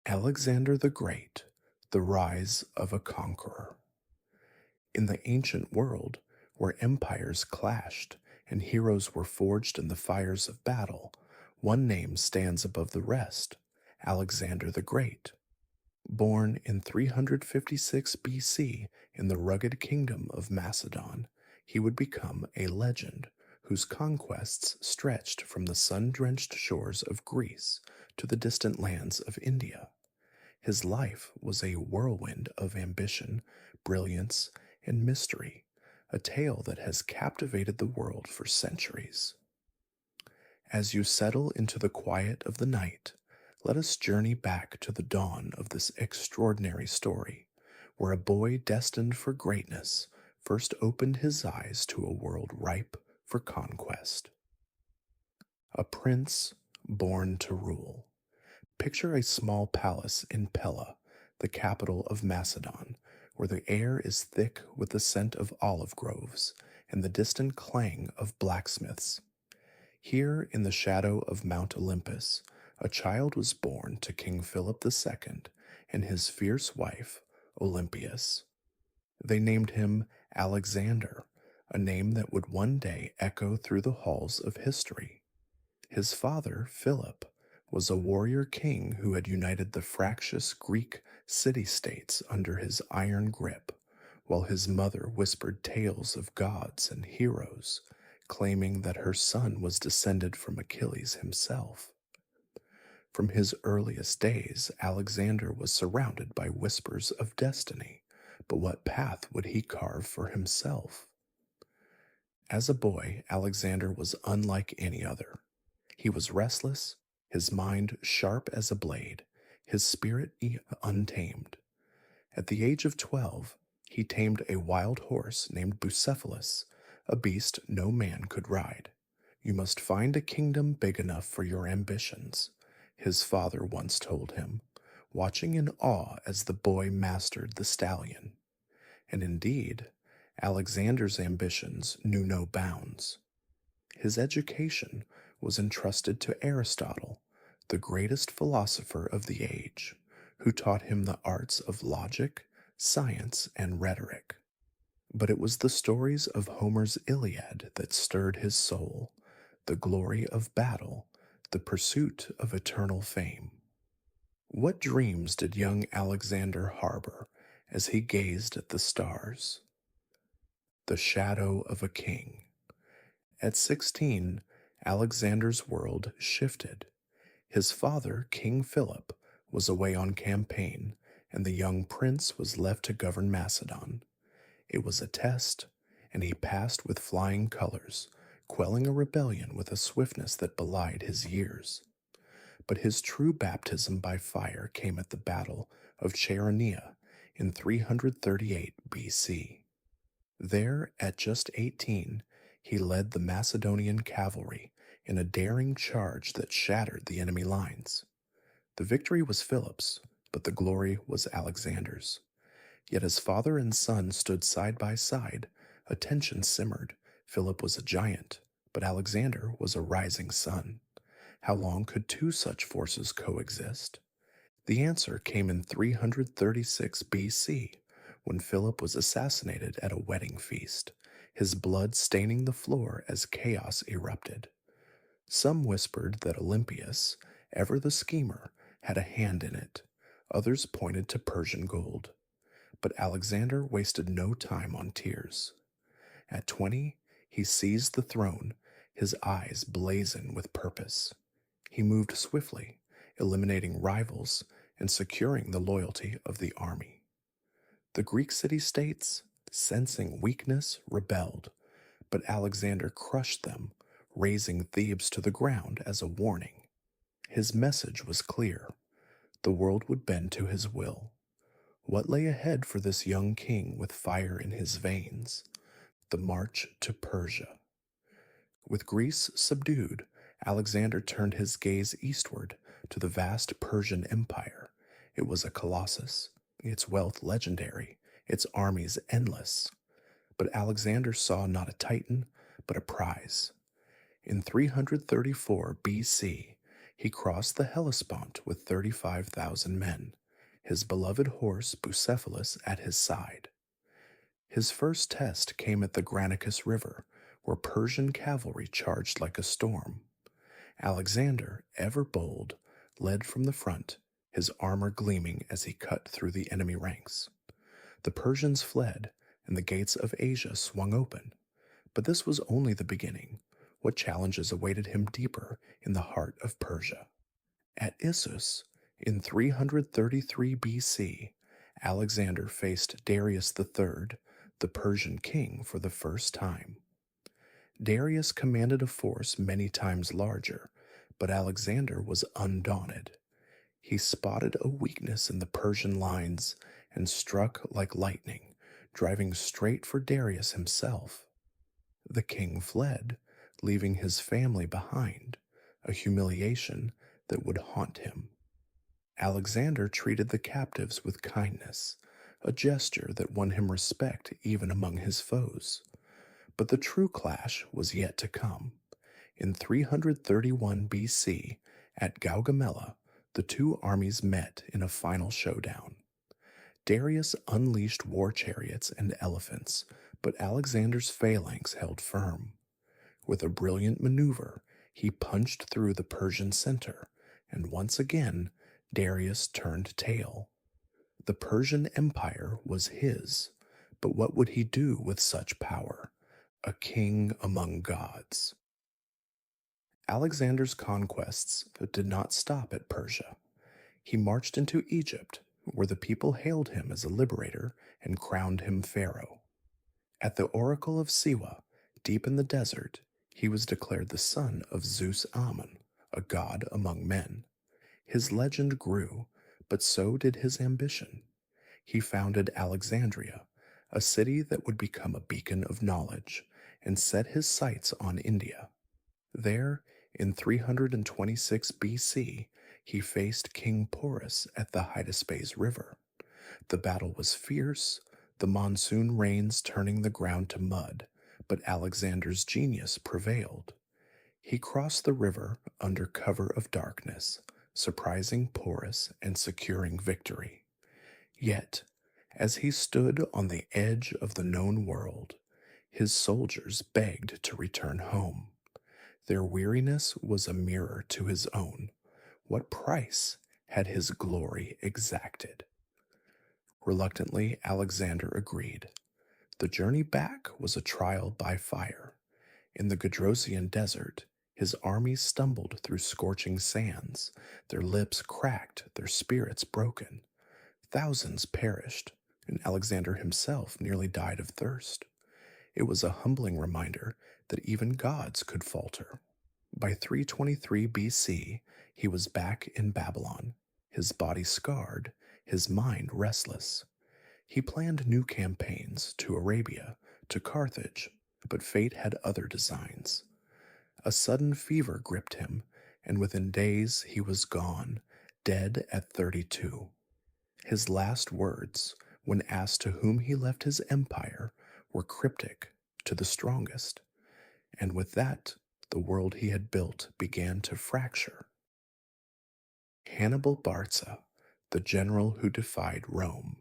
Alexander the Great, the rise of a conqueror. In the ancient world, where empires clashed and heroes were forged in the fires of battle, one name stands above the rest: Alexander the Great. Born in 356 BC in the rugged kingdom of Macedon, he would become a legend whose conquests stretched from the sun-drenched shores of Greece to the distant lands of India. His life was a whirlwind of ambition, brilliance, and mystery, a tale that has captivated the world for centuries. As you settle into the quiet of the night, let us journey back to the dawn of this extraordinary story, where a boy destined for greatness first opened his eyes to a world ripe for conquest. A prince born to rule. Picture a small palace in Pella, the capital of Macedon, where the air is thick with the scent of olive groves and the distant clang of blacksmiths. Here, in the shadow of Mount Olympus, a child was born to King Philip II and his fierce wife, Olympias. They named him Alexander, a name that would one day echo through the halls of history. His father, Philip, was a warrior king who had united the fractious Greek city-states under his iron grip, while his mother whispered tales of gods and heroes, claiming that her son was descended from Achilles himself. From his earliest days, Alexander was surrounded by whispers of destiny, but what path would he carve for himself? As a boy, Alexander was unlike any other. He was restless, his mind sharp as a blade, his spirit untamed. At the age of 12, he tamed a wild horse named Bucephalus, a beast no man could ride. "You must find a kingdom big enough for your ambitions," his father once told him, watching in awe as the boy mastered the stallion. And indeed, Alexander's ambitions knew no bounds. His education was entrusted to Aristotle, the greatest philosopher of the age, who taught him the arts of logic, science, and rhetoric. But it was the stories of Homer's Iliad that stirred his soul, the glory of battle, the pursuit of eternal fame. What dreams did young Alexander harbor as he gazed at the stars? The shadow of a king. At 16, Alexander's world shifted. His father, King Philip, was away on campaign, and the young prince was left to govern Macedon. It was a test, and he passed with flying colors, quelling a rebellion with a swiftness that belied his years. But his true baptism by fire came at the Battle of Chaeronea in 338 BC. There, at just 18, he led the Macedonian cavalry in a daring charge that shattered the enemy lines. The victory was Philip's, but the glory was Alexander's. Yet as father and son stood side by side, a tension simmered. Philip was a giant, but Alexander was a rising sun. How long could two such forces coexist? The answer came in 336 BC, when Philip was assassinated at a wedding feast, his blood staining the floor as chaos erupted. Some whispered that Olympias, ever the schemer, had a hand in it. Others pointed to Persian gold. But Alexander wasted no time on tears. At 20, he seized the throne, his eyes blazing with purpose. He moved swiftly, eliminating rivals and securing the loyalty of the army. The Greek city-states, sensing weakness, rebelled, but Alexander crushed them, razing Thebes to the ground as a warning. His message was clear. The world would bend to his will. What lay ahead for this young king with fire in his veins? The march to Persia. With Greece subdued, Alexander turned his gaze eastward to the vast Persian Empire. It was a colossus, its wealth legendary, its armies endless. But Alexander saw not a titan, but a prize. In 334 BC, He crossed the Hellespont with 35,000 men, his beloved horse Bucephalus at his side. His first test came at the Granicus River, where Persian cavalry charged like a storm. Alexander, ever bold, led from the front, his armor gleaming as he cut through the enemy ranks. The Persians fled, and the gates of Asia swung open. But this was only the beginning. What challenges awaited him deeper in the heart of Persia? At Issus, in 333 BC, Alexander faced Darius III, the Persian king, for the first time. Darius commanded a force many times larger, but Alexander was undaunted. He spotted a weakness in the Persian lines and struck like lightning, driving straight for Darius himself. The king fled, leaving his family behind, a humiliation that would haunt him. Alexander treated the captives with kindness, a gesture that won him respect even among his foes. But the true clash was yet to come. In 331 BC, at Gaugamela, the two armies met in a final showdown. Darius unleashed war chariots and elephants, but Alexander's phalanx held firm. With a brilliant maneuver, he punched through the Persian center, and once again, Darius turned tail. The Persian Empire was his, but what would he do with such power? A king among gods. Alexander's conquests did not stop at Persia. He marched into Egypt, where the people hailed him as a liberator and crowned him pharaoh. At the oracle of Siwa, deep in the desert, he was declared the son of Zeus Ammon, a god among men. His legend grew, but so did his ambition. He founded Alexandria, a city that would become a beacon of knowledge, and set his sights on India. There, in 326 BC, he faced King Porus at the Hydaspes River. The battle was fierce, the monsoon rains turning the ground to mud, but Alexander's genius prevailed. He crossed the river under cover of darkness, surprising Porus and securing victory. Yet, as he stood on the edge of the known world, his soldiers begged to return home. Their weariness was a mirror to his own. What price had his glory exacted? Reluctantly, Alexander agreed. The journey back was a trial by fire. In the Gedrosian desert, his armies stumbled through scorching sands, their lips cracked, their spirits broken. Thousands perished, and Alexander himself nearly died of thirst. It was a humbling reminder that even gods could falter. By 323 BC, he was back in Babylon, his body scarred, his mind restless. He planned new campaigns to Arabia, to Carthage, but fate had other designs. A sudden fever gripped him, and within days he was gone, dead at 32. His last words, when asked to whom he left his empire, were cryptic, to the strongest. And with that, the world he had built began to fracture. Hannibal Barca, the general who defied Rome.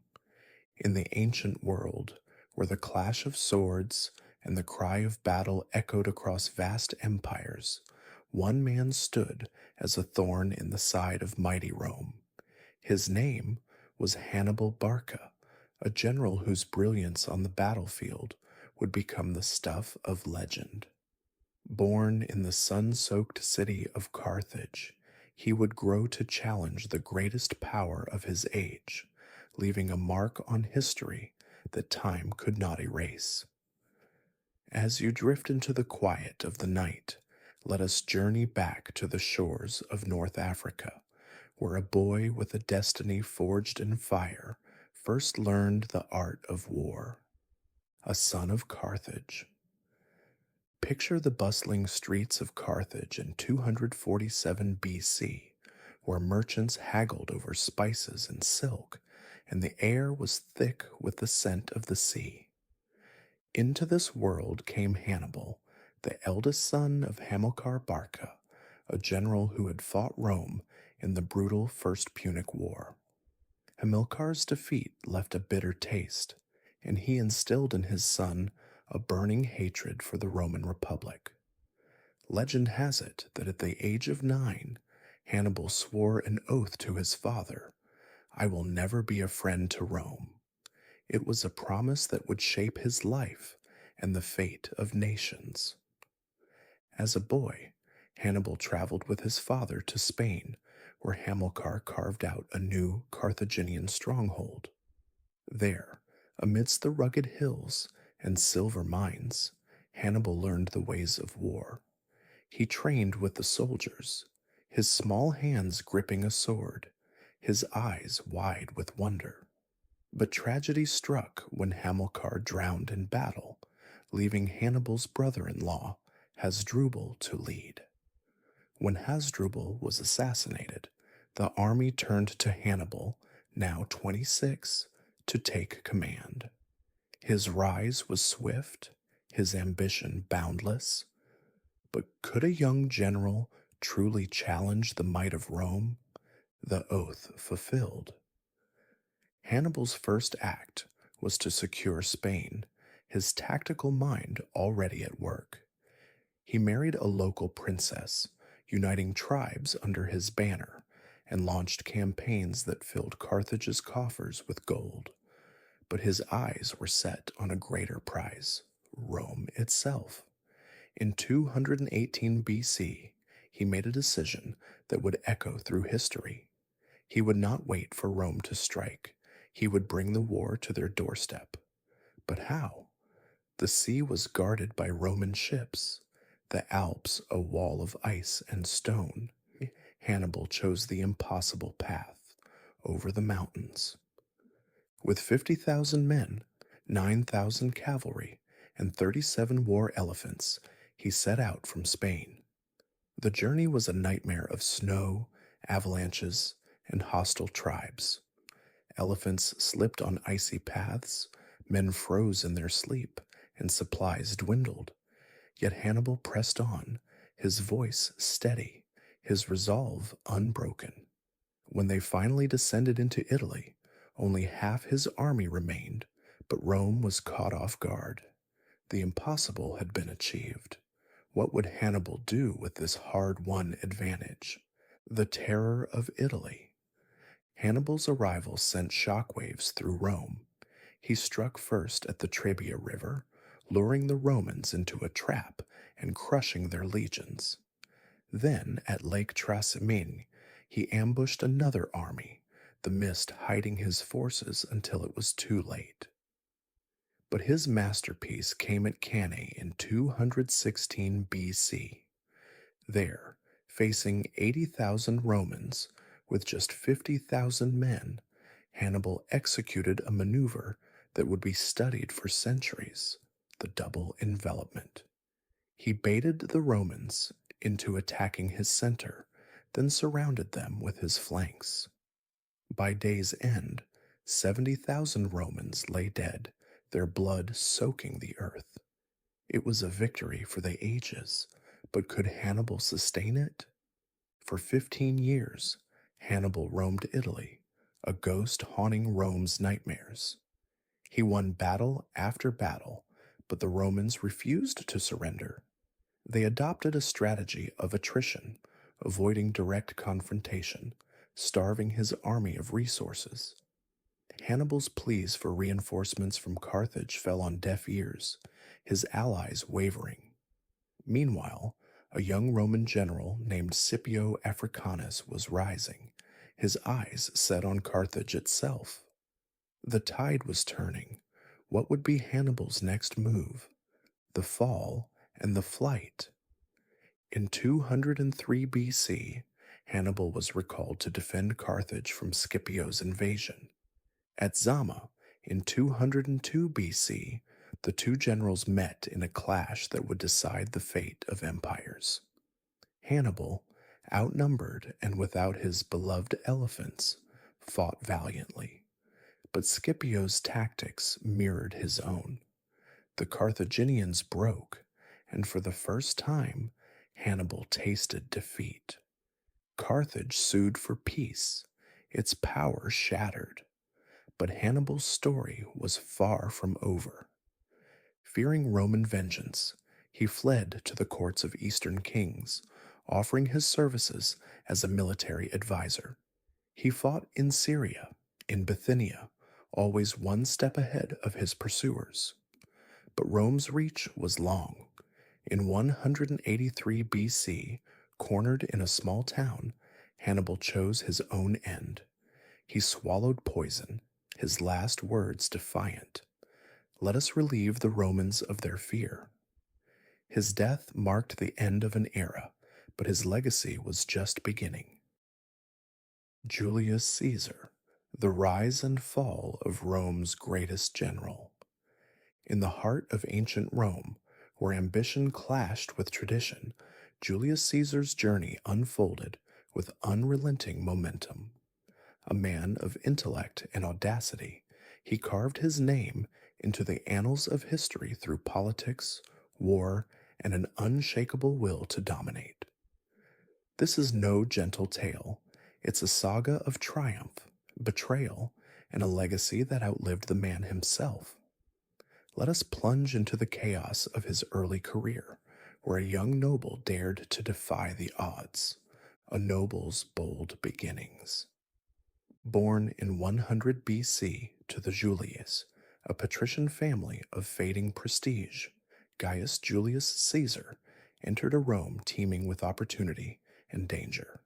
In the ancient world, where the clash of swords and the cry of battle echoed across vast empires, one man stood as a thorn in the side of mighty Rome. His name was Hannibal Barca, a general whose brilliance on the battlefield would become the stuff of legend. Born in the sun-soaked city of Carthage, he would grow to challenge the greatest power of his age, leaving a mark on history that time could not erase. As you drift into the quiet of the night, let us journey back to the shores of North Africa, where a boy with a destiny forged in fire first learned the art of war. A son of Carthage. Picture the bustling streets of Carthage in 247 BC, where merchants haggled over spices and silk, and the air was thick with the scent of the sea. Into this world came Hannibal, the eldest son of Hamilcar Barca, a general who had fought Rome in the brutal First Punic War. Hamilcar's defeat left a bitter taste, and he instilled in his son a burning hatred for the Roman Republic. Legend has it that at the age of 9, Hannibal swore an oath to his father, "I will never be a friend to Rome." It was a promise that would shape his life and the fate of nations. As a boy, Hannibal traveled with his father to Spain, where Hamilcar carved out a new Carthaginian stronghold. There, amidst the rugged hills and silver mines, Hannibal learned the ways of war. He trained with the soldiers, his small hands gripping a sword, his eyes wide with wonder. But tragedy struck when Hamilcar drowned in battle, leaving Hannibal's brother-in-law, Hasdrubal, to lead. When Hasdrubal was assassinated, the army turned to Hannibal, now 26, to take command. His rise was swift, his ambition boundless. But could a young general truly challenge the might of Rome? The oath fulfilled. Hannibal's first act was to secure Spain, his tactical mind already at work. He married a local princess, uniting tribes under his banner, and launched campaigns that filled Carthage's coffers with gold. But his eyes were set on a greater prize, Rome itself. In 218 BC, he made a decision that would echo through history. He would not wait for Rome to strike. He would bring the war to their doorstep. But how? The sea was guarded by Roman ships, the Alps a wall of ice and stone. Hannibal chose the impossible path, over the mountains. With 50,000 men, 9,000 cavalry, and 37 war elephants, he set out from Spain. The journey was a nightmare of snow, avalanches, and hostile tribes. Elephants slipped on icy paths, men froze in their sleep, and supplies dwindled. Yet Hannibal pressed on, his voice steady, his resolve unbroken. When they finally descended into Italy, only half his army remained, but Rome was caught off guard. The impossible had been achieved. What would Hannibal do with this hard-won advantage? The terror of Italy. Hannibal's arrival sent shockwaves through Rome. He struck first at the Trebia River, luring the Romans into a trap and crushing their legions. Then, at Lake Trasimene, he ambushed another army, the mist hiding his forces until it was too late. But his masterpiece came at Cannae in 216 BC. There, facing 80,000 Romans with just 50,000 men, Hannibal executed a maneuver that would be studied for centuries, the double envelopment. He baited the Romans into attacking his center, then surrounded them with his flanks. By day's end, 70,000 Romans lay dead, their blood soaking the earth. It was a victory for the ages, but could Hannibal sustain it? For 15 years, Hannibal roamed Italy, a ghost haunting Rome's nightmares. He won battle after battle, but the Romans refused to surrender. They adopted a strategy of attrition, avoiding direct confrontation, starving his army of resources. Hannibal's pleas for reinforcements from Carthage fell on deaf ears, his allies wavering. Meanwhile, a young Roman general named Scipio Africanus was rising, his eyes set on Carthage itself. The tide was turning. What would be Hannibal's next move? The fall and the flight. In 203 BC, Hannibal was recalled to defend Carthage from Scipio's invasion. At Zama, in 202 BC, the two generals met in a clash that would decide the fate of empires. Hannibal, outnumbered and without his beloved elephants, fought valiantly, but Scipio's tactics mirrored his own. The Carthaginians broke, and for the first time, Hannibal tasted defeat. Carthage sued for peace, its power shattered. But Hannibal's story was far from over. Fearing Roman vengeance, he fled to the courts of Eastern kings, offering his services as a military advisor. He fought in Syria, in Bithynia, always one step ahead of his pursuers. But Rome's reach was long. In 183 BC, cornered in a small town, Hannibal chose his own end. He swallowed poison, his last words defiant. Let us relieve the Romans of their fear. His death marked the end of an era, but his legacy was just beginning. Julius Caesar, the rise and fall of Rome's greatest general. In the heart of ancient Rome, where ambition clashed with tradition, Julius Caesar's journey unfolded with unrelenting momentum. A man of intellect and audacity, he carved his name into the annals of history through politics, war, and an unshakable will to dominate. This is no gentle tale. It's a saga of triumph, betrayal, and a legacy that outlived the man himself. Let us plunge into the chaos of his early career, where a young noble dared to defy the odds, a noble's bold beginnings. Born in 100 BC to the Julius, a patrician family of fading prestige, Gaius Julius Caesar entered a Rome teeming with opportunity and danger.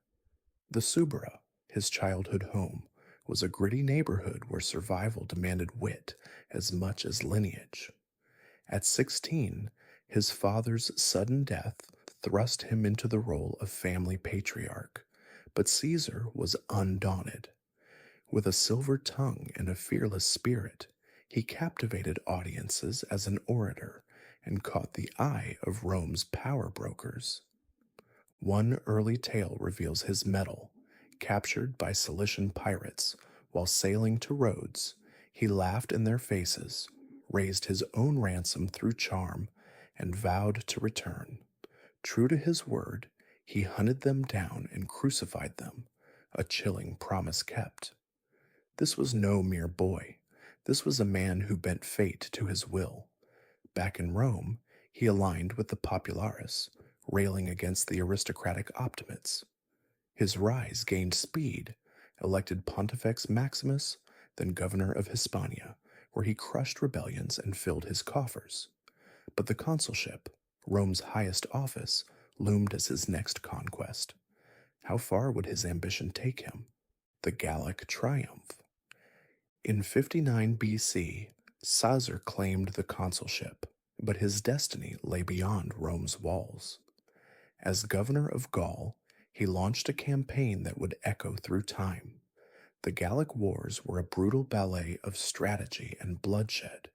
The Subura, his childhood home, was a gritty neighborhood where survival demanded wit as much as lineage. At 16, his father's sudden death thrust him into the role of family patriarch, but Caesar was undaunted. With a silver tongue and a fearless spirit, he captivated audiences as an orator and caught the eye of Rome's power brokers. One early tale reveals his mettle. Captured by Cilician pirates while sailing to Rhodes, he laughed in their faces, raised his own ransom through charm, and vowed to return. True to his word, he hunted them down and crucified them, a chilling promise kept. This was no mere boy. This was a man who bent fate to his will. Back in Rome, he aligned with the populares, railing against the aristocratic optimates. His rise gained speed, elected Pontifex Maximus, then governor of Hispania, where he crushed rebellions and filled his coffers. But the consulship, Rome's highest office, loomed as his next conquest. How far would his ambition take him? The Gallic triumph. In 59 BC, Caesar claimed the consulship, but his destiny lay beyond Rome's walls. As governor of Gaul, he launched a campaign that would echo through time. The Gallic Wars were a brutal ballet of strategy and bloodshed,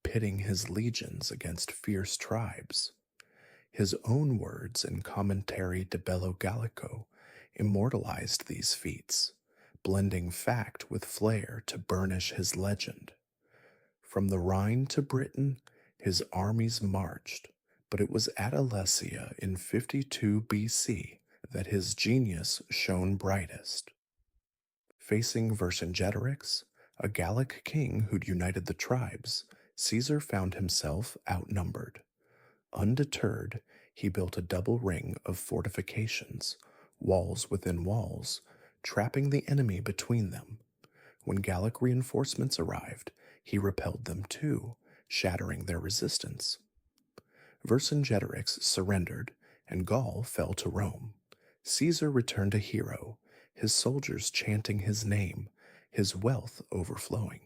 pitting his legions against fierce tribes. His own words in Commentary de Bello Gallico immortalized these feats, blending fact with flair to burnish his legend. From the Rhine to Britain, his armies marched, but it was at Alesia in 52 BC that his genius shone brightest. Facing Vercingetorix, a Gallic king who'd united the tribes, Caesar found himself outnumbered. Undeterred, he built a double ring of fortifications, walls within walls, trapping the enemy between them. When Gallic reinforcements arrived, he repelled them too, shattering their resistance. Vercingetorix surrendered, and Gaul fell to Rome. Caesar returned a hero, his soldiers chanting his name, his wealth overflowing.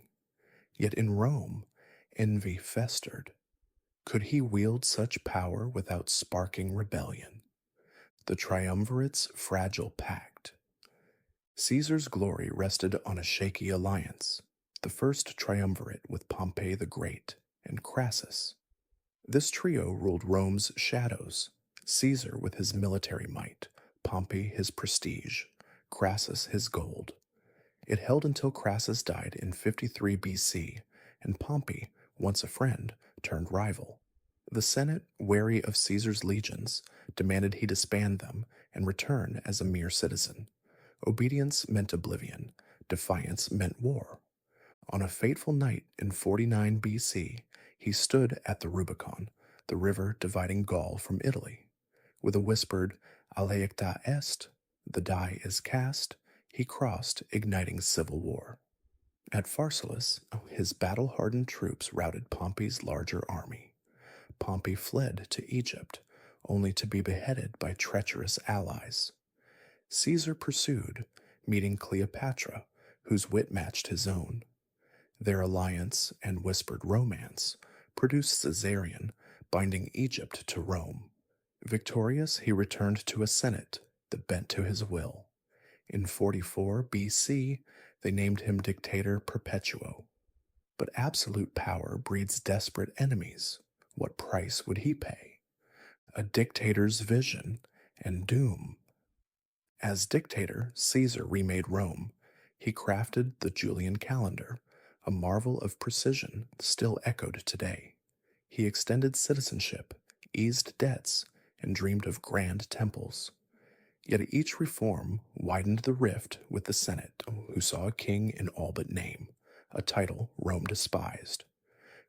Yet in Rome, envy festered. Could he wield such power without sparking rebellion? The triumvirate's fragile pact. Caesar's glory rested on a shaky alliance, the first triumvirate with Pompey the Great and Crassus. This trio ruled Rome's shadows, Caesar with his military might, Pompey his prestige, Crassus his gold. It held until Crassus died in 53 BC, and Pompey, once a friend, turned rival. The Senate, wary of Caesar's legions, demanded he disband them and return as a mere citizen. Obedience meant oblivion, defiance meant war. On a fateful night in 49 BC, he stood at the Rubicon, the river dividing Gaul from Italy. With a whispered, Aleicta est, the die is cast, he crossed, igniting civil war. At Pharsalus, his battle-hardened troops routed Pompey's larger army. Pompey fled to Egypt, only to be beheaded by treacherous allies. Caesar pursued, meeting Cleopatra, whose wit matched his own. Their alliance and whispered romance produced Caesarion, binding Egypt to Rome. Victorious, he returned to a senate that bent to his will. In 44 BC, they named him Dictator Perpetuo. But absolute power breeds desperate enemies. What price would he pay? A dictator's vision and doom. As dictator, Caesar remade Rome. He crafted the Julian calendar, a marvel of precision still echoed today. He extended citizenship, eased debts, and dreamed of grand temples. Yet each reform widened the rift with the Senate, who saw a king in all but name, a title Rome despised.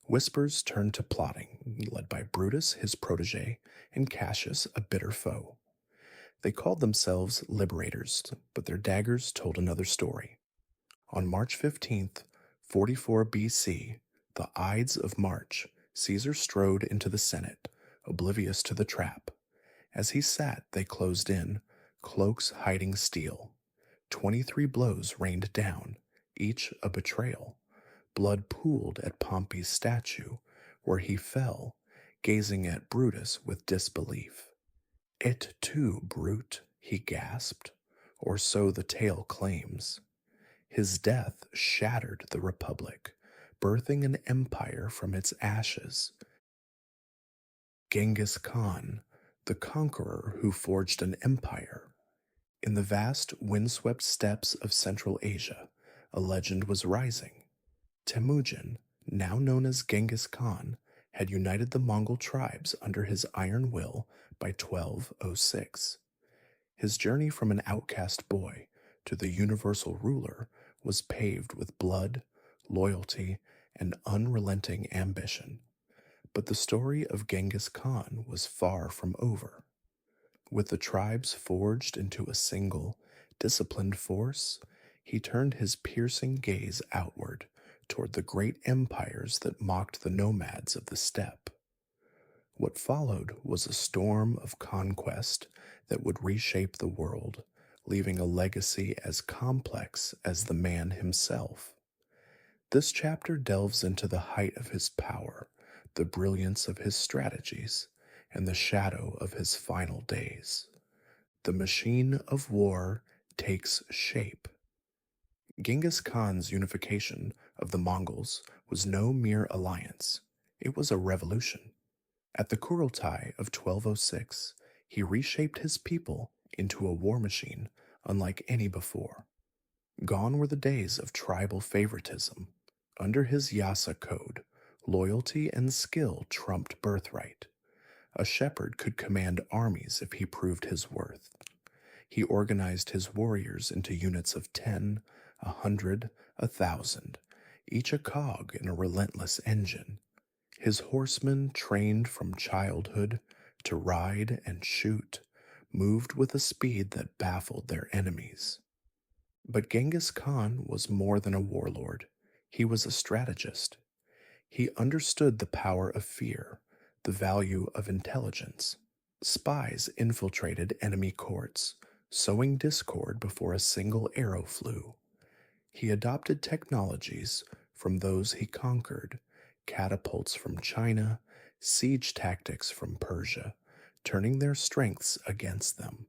Whispers turned to plotting, led by Brutus, his protege, and Cassius, a bitter foe. They called themselves liberators, but their daggers told another story. On March 15th, 44 BC, the Ides of March, Caesar strode into the Senate, oblivious to the trap. As he sat, they closed in, cloaks hiding steel. 23 blows rained down, each a betrayal. Blood pooled at Pompey's statue, where he fell, gazing at Brutus with disbelief. "It too, brute," he gasped, or so the tale claims. His death shattered the Republic, birthing an empire from its ashes. Genghis Khan, the conqueror who forged an empire. In the vast, windswept steppes of Central Asia, a legend was rising. Temujin, now known as Genghis Khan, had united the Mongol tribes under his iron will by 1206. His journey from an outcast boy to the universal ruler was paved with blood, loyalty, and unrelenting ambition. But the story of Genghis Khan was far from over. With the tribes forged into a single, disciplined force, he turned his piercing gaze outward toward the great empires that mocked the nomads of the steppe. What followed was a storm of conquest that would reshape the world, leaving a legacy as complex as the man himself. This chapter delves into the height of his power, the brilliance of his strategies, and the shadow of his final days. The machine of war takes shape. Genghis Khan's unification of the Mongols was no mere alliance. It was a revolution. At the Kurultai of 1206, he reshaped his people into a war machine unlike any before. Gone were the days of tribal favoritism. Under his Yasa code, loyalty and skill trumped birthright. A shepherd could command armies if he proved his worth. He organized his warriors into units of 10, 100, 1,000, each a cog in a relentless engine. His horsemen, trained from childhood to ride and shoot, moved with a speed that baffled their enemies. But Genghis Khan was more than a warlord. He was a strategist. He understood the power of fear, the value of intelligence. Spies infiltrated enemy courts, sowing discord before a single arrow flew. He adopted technologies from those he conquered, catapults from China, siege tactics from Persia, turning their strengths against them.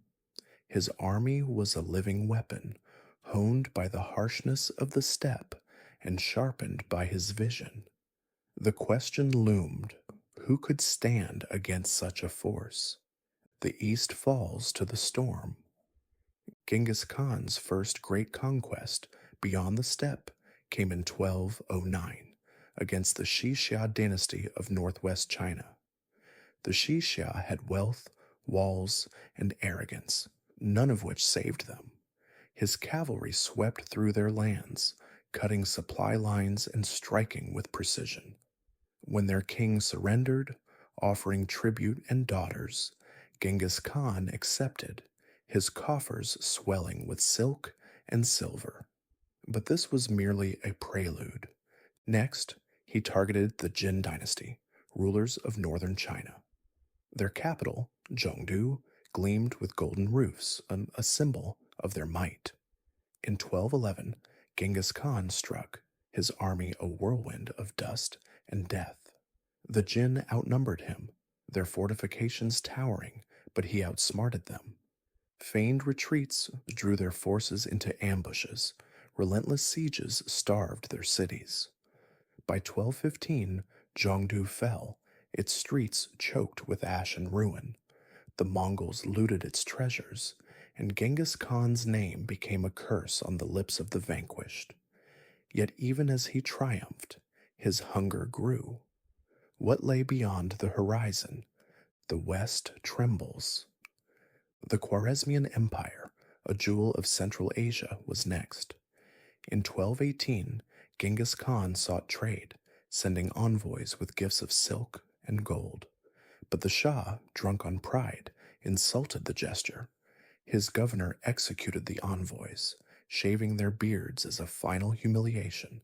His army was a living weapon, honed by the harshness of the steppe and sharpened by his vision. The question loomed, who could stand against such a force? The east falls to the storm. Genghis Khan's first great conquest beyond the steppe came in 1209 against the Xixia dynasty of northwest China. The Xixia had wealth, walls, and arrogance, none of which saved them. His cavalry swept through their lands, cutting supply lines and striking with precision. When their king surrendered, offering tribute and daughters, Genghis Khan accepted, his coffers swelling with silk and silver. But this was merely a prelude. Next, he targeted the Jin dynasty, rulers of northern China. Their capital, Zhongdu, gleamed with golden roofs, a symbol of their might. In 1211, Genghis Khan struck, his army a whirlwind of dust and death. The Jin outnumbered him, their fortifications towering, but he outsmarted them. Feigned retreats drew their forces into ambushes. Relentless sieges starved their cities. By 1215, Zhongdu fell, its streets choked with ash and ruin. The Mongols looted its treasures, and Genghis Khan's name became a curse on the lips of the vanquished. Yet even as he triumphed, his hunger grew. What lay beyond the horizon? The West trembles. The Khwarezmian Empire, a jewel of Central Asia, was next. In 1218, Genghis Khan sought trade, sending envoys with gifts of silk and gold. But the Shah, drunk on pride, insulted the gesture. His governor executed the envoys, shaving their beards as a final humiliation.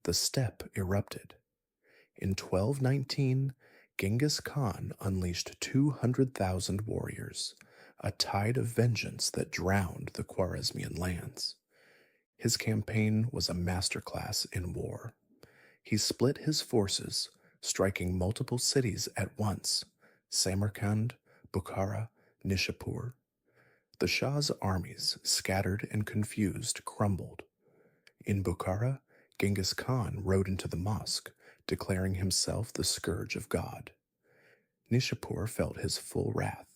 The steppe erupted. In 1219, Genghis Khan unleashed 200,000 warriors, a tide of vengeance that drowned the Khwarezmian lands. His campaign was a masterclass in war. He split his forces, striking multiple cities at once: Samarkand, Bukhara, Nishapur. The Shah's armies, scattered and confused, crumbled. In Bukhara, Genghis Khan rode into the mosque, declaring himself the scourge of God. Nishapur felt his full wrath.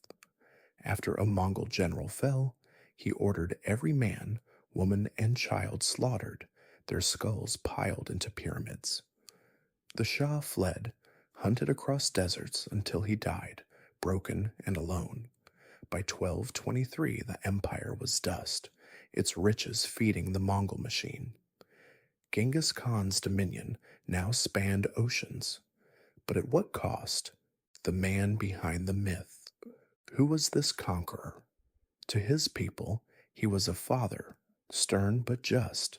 After a Mongol general fell, he ordered every man, woman, and child slaughtered, their skulls piled into pyramids. The Shah fled, hunted across deserts until he died, broken and alone. By 1223, the empire was dust, its riches feeding the Mongol machine. Genghis Khan's dominion now spanned oceans. But at what cost? The man behind the myth. Who was this conqueror? To his people, he was a father, stern but just.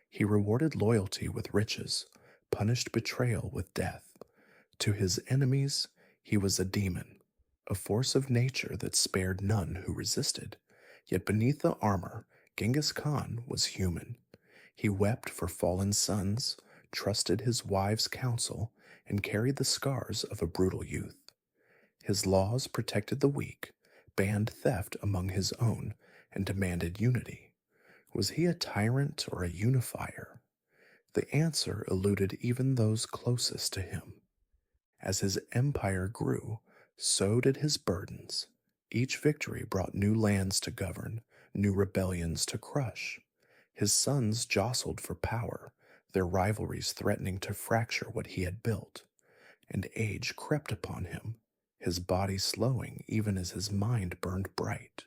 He rewarded loyalty with riches, punished betrayal with death. To his enemies, he was a demon, a force of nature that spared none who resisted. Yet beneath the armor, Genghis Khan was human. He wept for fallen sons, trusted his wives' counsel, and carried the scars of a brutal youth. His laws protected the weak, banned theft among his own, and demanded unity. Was he a tyrant or a unifier? The answer eluded even those closest to him. As his empire grew, so did his burdens. Each victory brought new lands to govern, new rebellions to crush. His sons jostled for power, their rivalries threatening to fracture what he had built. And age crept upon him, his body slowing even as his mind burned bright.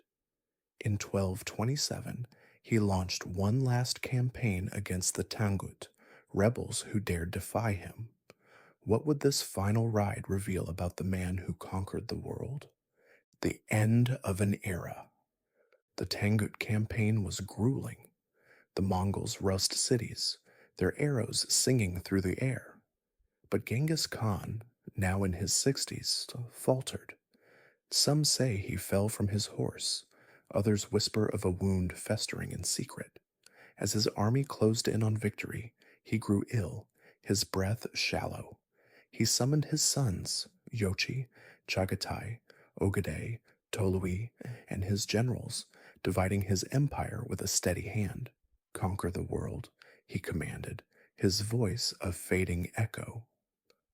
In 1227, he launched one last campaign against the Tangut, rebels who dared defy him. What would this final ride reveal about the man who conquered the world? The end of an era. The Tangut campaign was grueling. The Mongols rust cities, their arrows singing through the air. But Genghis Khan, now in his 60s, faltered. Some say he fell from his horse. Others whisper of a wound festering in secret. As his army closed in on victory, he grew ill, his breath shallow. He summoned his sons, Yochi, Chagatai, Ogadai, Tolui, and his generals, dividing his empire with a steady hand. "Conquer the world," he commanded, his voice a fading echo.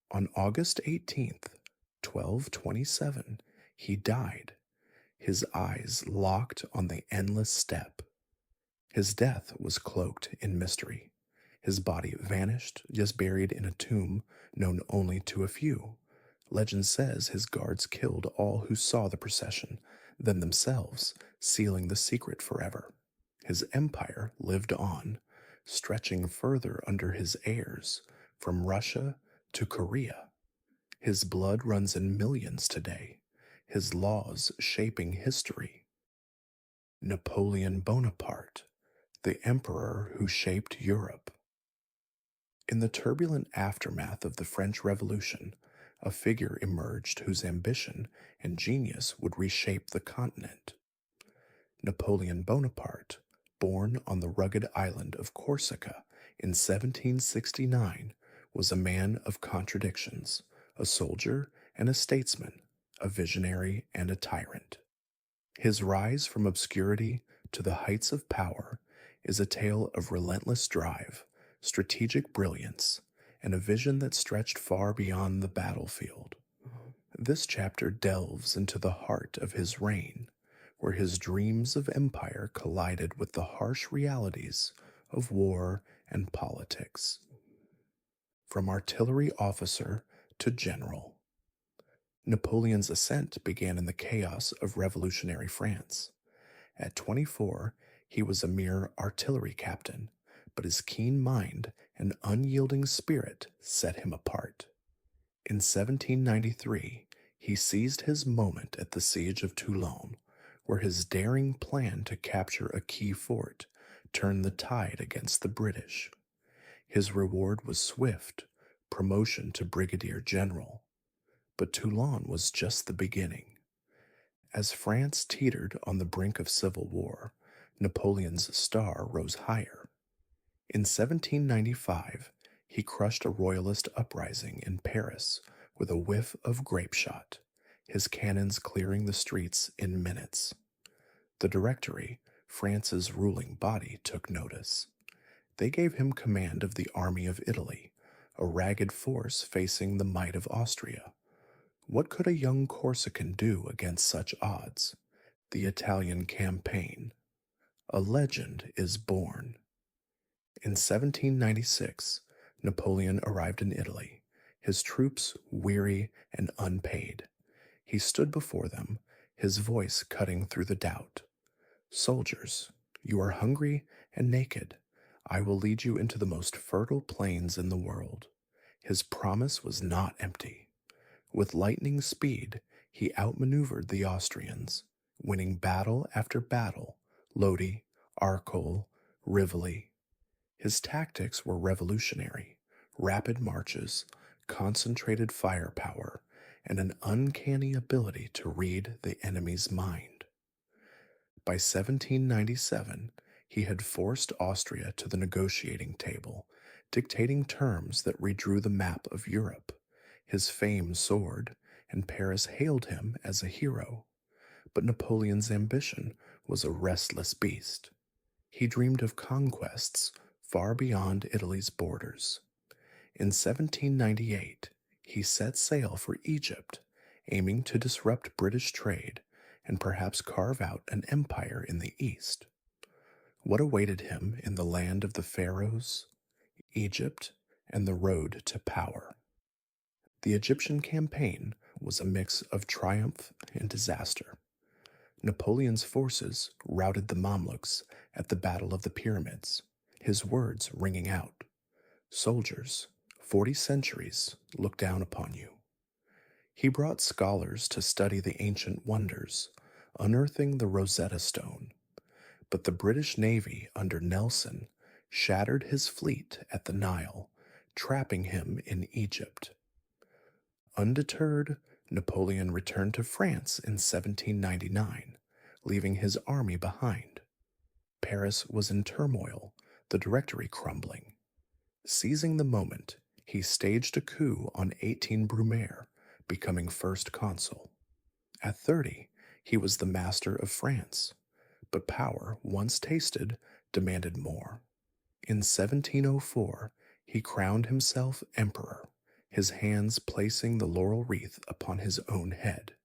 On August 18th, 1227, he died, his eyes locked on the endless steppe. His death was cloaked in mystery. His body vanished, just buried in a tomb known only to a few. Legend says his guards killed all who saw the procession, then themselves, sealing the secret forever. His empire lived on, stretching further under his heirs, from Russia to Korea. His blood runs in millions today, his laws shaping history. Napoleon Bonaparte, the emperor who shaped Europe. In the turbulent aftermath of the French Revolution, a figure emerged whose ambition and genius would reshape the continent. Napoleon Bonaparte, born on the rugged island of Corsica in 1769, was a man of contradictions, a soldier and a statesman, a visionary and a tyrant. His rise from obscurity to the heights of power is a tale of relentless drive, strategic brilliance, and a vision that stretched far beyond the battlefield. This chapter delves into the heart of his reign, where his dreams of empire collided with the harsh realities of war and politics. From artillery officer to general. Napoleon's ascent began in the chaos of revolutionary France. At 24, he was a mere artillery captain, but his keen mind and unyielding spirit set him apart. In 1793, he seized his moment at the siege of Toulon, where his daring plan to capture a key fort turned the tide against the British. His reward was swift promotion to brigadier general. But Toulon was just the beginning. As France teetered on the brink of civil war, Napoleon's star rose higher. In 1795, he crushed a royalist uprising in Paris with a whiff of grapeshot, his cannons clearing the streets in minutes. The Directory, France's ruling body, took notice. They gave him command of the Army of Italy, a ragged force facing the might of Austria. What could a young Corsican do against such odds? The Italian campaign. A legend is born. In 1796, Napoleon arrived in Italy, his troops weary and unpaid. He stood before them, his voice cutting through the doubt. Soldiers, you are hungry and naked. I will lead you into the most fertile plains in the world. His promise was not empty. With lightning speed, he outmaneuvered the Austrians, winning battle after battle, Lodi, Arcole, Rivoli. His tactics were revolutionary: rapid marches, concentrated firepower, and an uncanny ability to read the enemy's mind. By 1797, he had forced Austria to the negotiating table, dictating terms that redrew the map of Europe. His fame soared, and Paris hailed him as a hero. But Napoleon's ambition was a restless beast. He dreamed of conquests far beyond Italy's borders. In 1798, he set sail for Egypt, aiming to disrupt British trade and perhaps carve out an empire in the East. What awaited him in the land of the pharaohs, Egypt, and the road to power? The Egyptian campaign was a mix of triumph and disaster. Napoleon's forces routed the Mamluks at the Battle of the Pyramids, his words ringing out, "Soldiers, 40 centuries look down upon you." He brought scholars to study the ancient wonders, unearthing the Rosetta Stone. But the British Navy under Nelson shattered his fleet at the Nile, trapping him in Egypt. Undeterred, Napoleon returned to France in 1799, leaving his army behind. Paris was in turmoil, the Directory crumbling. Seizing the moment, he staged a coup on 18 Brumaire, becoming first consul. At 30, he was the master of France, but power, once tasted, demanded more. In 1704, he crowned himself emperor, his hands placing the laurel wreath upon his own head.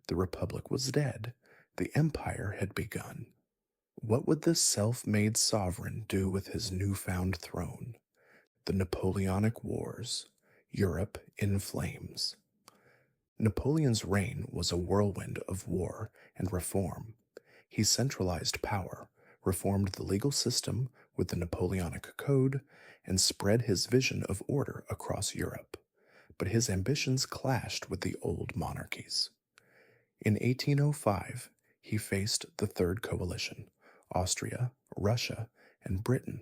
The Republic was dead. The empire had begun. What would this self-made sovereign do with his newfound throne? The Napoleonic Wars, Europe in flames. Napoleon's reign was a whirlwind of war and reform. He centralized power, reformed the legal system with the Napoleonic Code, and spread his vision of order across Europe. But his ambitions clashed with the old monarchies. In 1805, he faced the Third Coalition, Austria, Russia, and Britain.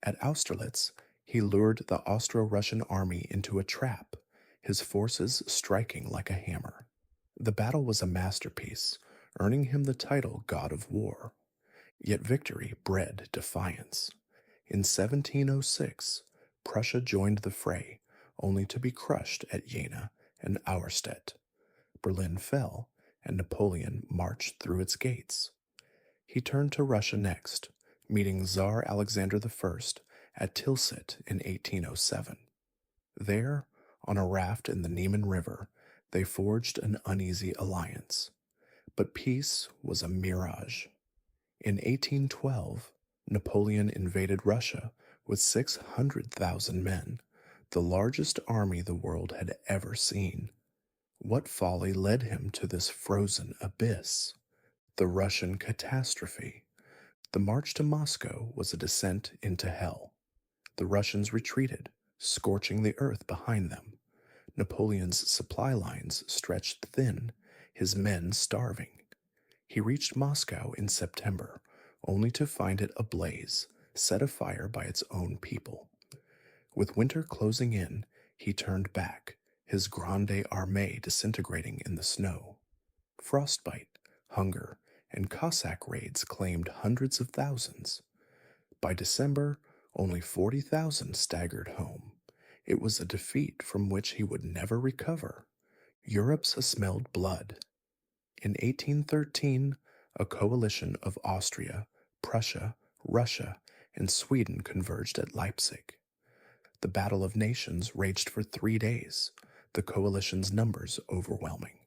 At Austerlitz, he lured the Austro-Russian army into a trap, his forces striking like a hammer. The battle was a masterpiece, earning him the title God of War. Yet victory bred defiance. In 1706, Prussia joined the fray, only to be crushed at Jena and Auerstedt. Berlin fell, and Napoleon marched through its gates. He turned to Russia next, meeting Tsar Alexander I at Tilsit in 1807. There, on a raft in the Niemen River, they forged an uneasy alliance. But peace was a mirage. In 1812, Napoleon invaded Russia with 600,000 men, the largest army the world had ever seen. What folly led him to this frozen abyss? The Russian catastrophe. The march to Moscow was a descent into hell. The Russians retreated, scorching the earth behind them. Napoleon's supply lines stretched thin, his men starving. He reached Moscow in September, only to find it ablaze, set afire by its own people. With winter closing in, he turned back, his Grande Armée disintegrating in the snow. Frostbite, hunger, and Cossack raids claimed hundreds of thousands. By December, only 40,000 staggered home. It was a defeat from which he would never recover. Europe's smelled blood. In 1813, a coalition of Austria, Prussia, Russia, and Sweden converged at Leipzig. The Battle of Nations raged for 3 days, the coalition's numbers overwhelming.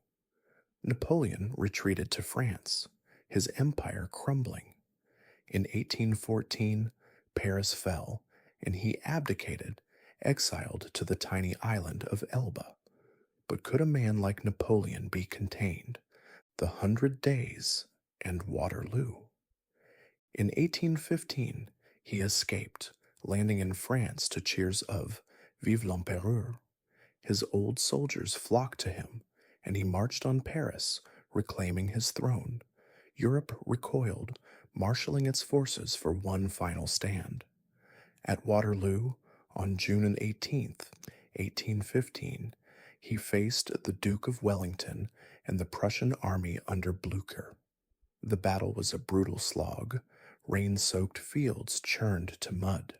Napoleon retreated to France, his empire crumbling. In 1814, Paris fell, and he abdicated, exiled to the tiny island of Elba. But could a man like Napoleon be contained? The 100 Days and Waterloo. In 1815, he escaped, landing in France to cheers of Vive l'Empereur. His old soldiers flocked to him, and he marched on Paris, reclaiming his throne. Europe recoiled, marshalling its forces for one final stand. At Waterloo, on June 18th, 1815, he faced the Duke of Wellington and the Prussian army under Blücher. The battle was a brutal slog. Rain-soaked fields churned to mud.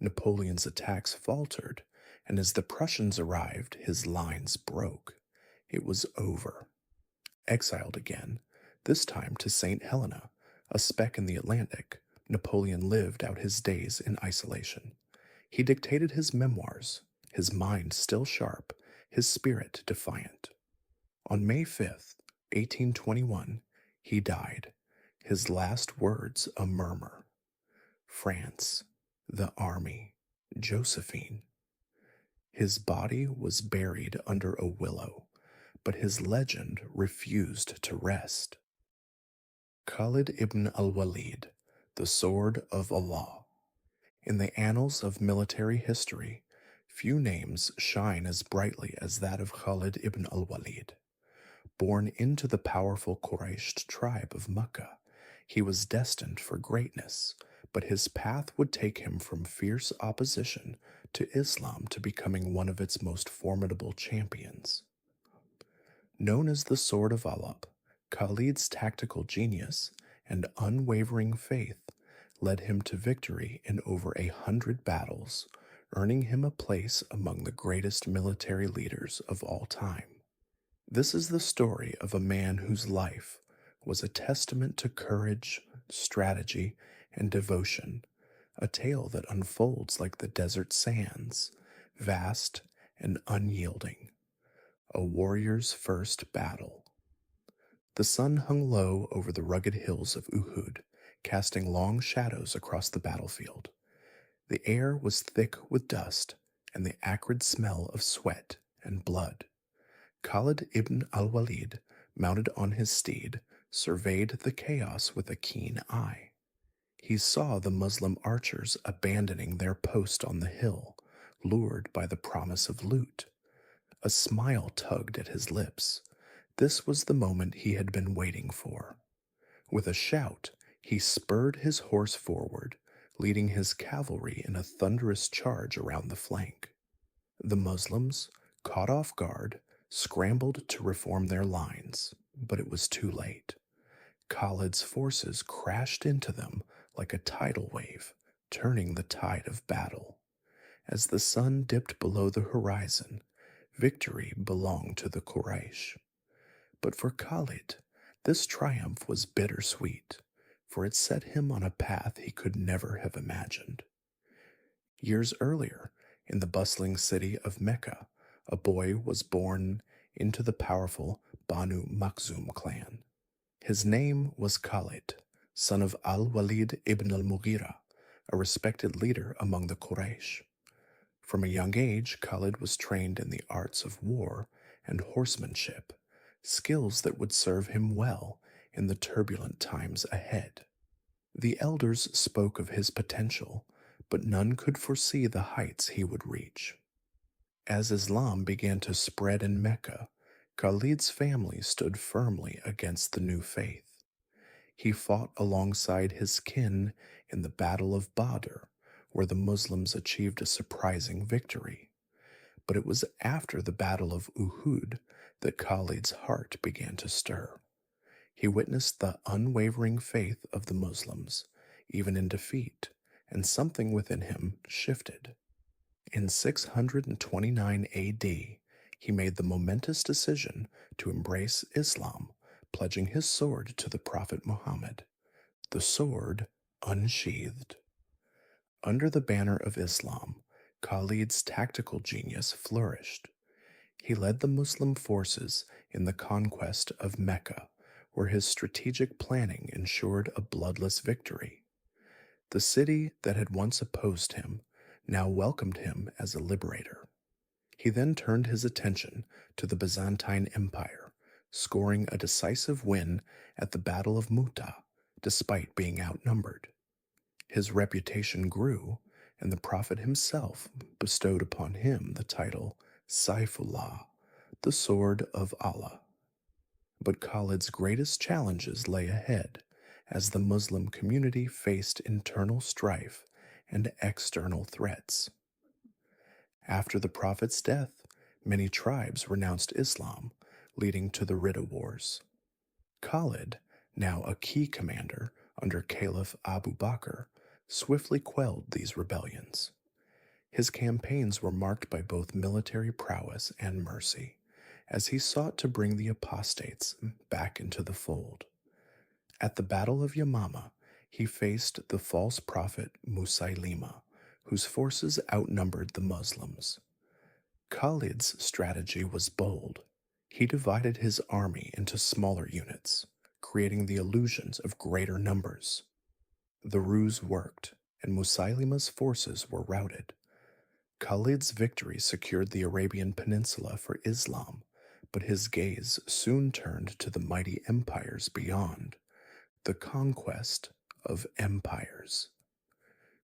Napoleon's attacks faltered, and as the Prussians arrived, his lines broke. It was over. Exiled again, this time to St. Helena, a speck in the Atlantic, Napoleon lived out his days in isolation. He dictated his memoirs, his mind still sharp, his spirit defiant. On May 5th, 1821, he died, his last words a murmur. France, the army, Josephine. His body was buried under a willow, but his legend refused to rest. Khalid ibn al-Walid, the Sword of Allah. In the annals of military history, few names shine as brightly as that of Khalid ibn al-Walid. Born into the powerful Quraysh tribe of Mecca, he was destined for greatness, but his path would take him from fierce opposition to Islam to becoming one of its most formidable champions. Known as the Sword of Allah, Khalid's tactical genius and unwavering faith led him to victory in over 100 battles, earning him a place among the greatest military leaders of all time. This is the story of a man whose life was a testament to courage, strategy, and devotion, a tale that unfolds like the desert sands, vast and unyielding. A warrior's first battle. The sun hung low over the rugged hills of Uhud, casting long shadows across the battlefield. The air was thick with dust and the acrid smell of sweat and blood. Khalid ibn al-Walid, mounted on his steed, surveyed the chaos with a keen eye. He saw the Muslim archers abandoning their post on the hill, lured by the promise of loot. A smile tugged at his lips. This was the moment he had been waiting for. With a shout, he spurred his horse forward, leading his cavalry in a thunderous charge around the flank. The Muslims, caught off guard, scrambled to reform their lines, but it was too late. Khalid's forces crashed into them like a tidal wave, turning the tide of battle. As the sun dipped below the horizon, victory belonged to the Quraysh. But for Khalid, this triumph was bittersweet, for it set him on a path he could never have imagined. Years earlier, in the bustling city of Mecca, a boy was born into the powerful Banu Makhzum clan. His name was Khalid, son of al-Walid ibn al-Mughira, a respected leader among the Quraysh. From a young age, Khalid was trained in the arts of war and horsemanship, skills that would serve him well in the turbulent times ahead. The elders spoke of his potential, but none could foresee the heights he would reach. As Islam began to spread in Mecca, Khalid's family stood firmly against the new faith. He fought alongside his kin in the Battle of Badr, where the Muslims achieved a surprising victory. But it was after the Battle of Uhud that Khalid's heart began to stir. He witnessed the unwavering faith of the Muslims, even in defeat, and something within him shifted. In 629 AD, he made the momentous decision to embrace Islam, pledging his sword to the Prophet Muhammad, the sword unsheathed. Under the banner of Islam, Khalid's tactical genius flourished. He led the Muslim forces in the conquest of Mecca, where his strategic planning ensured a bloodless victory. The city that had once opposed him now welcomed him as a liberator. He then turned his attention to the Byzantine Empire, scoring a decisive win at the Battle of Mu'tah, despite being outnumbered. His reputation grew, and the Prophet himself bestowed upon him the title Saifullah, the sword of Allah. But Khalid's greatest challenges lay ahead, as the Muslim community faced internal strife and external threats. After the Prophet's death, many tribes renounced Islam, leading to the Ridda Wars. Khalid, now a key commander under Caliph Abu Bakr, swiftly quelled these rebellions. His campaigns were marked by both military prowess and mercy, as he sought to bring the apostates back into the fold. At the Battle of Yamama, he faced the false prophet Musaylima, whose forces outnumbered the Muslims. Khalid's strategy was bold. He divided his army into smaller units, creating the illusions of greater numbers. The ruse worked, and Musaylima's forces were routed. Khalid's victory secured the Arabian Peninsula for Islam, but his gaze soon turned to the mighty empires beyond, the conquest of empires.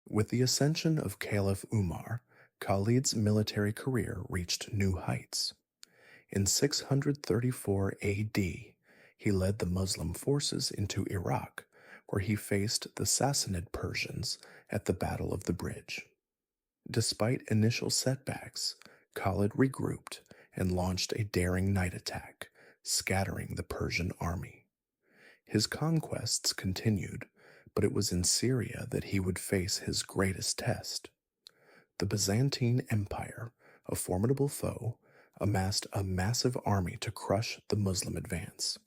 With the ascension of Caliph Umar, Khalid's military career reached new heights. In 634 AD, he led the Muslim forces into Iraq, where he faced the Sassanid Persians at the Battle of the Bridge. Despite initial setbacks, Khalid regrouped and launched a daring night attack, scattering the Persian army. His conquests continued, but it was in Syria that he would face his greatest test. The Byzantine Empire, a formidable foe, amassed a massive army to crush the Muslim advance.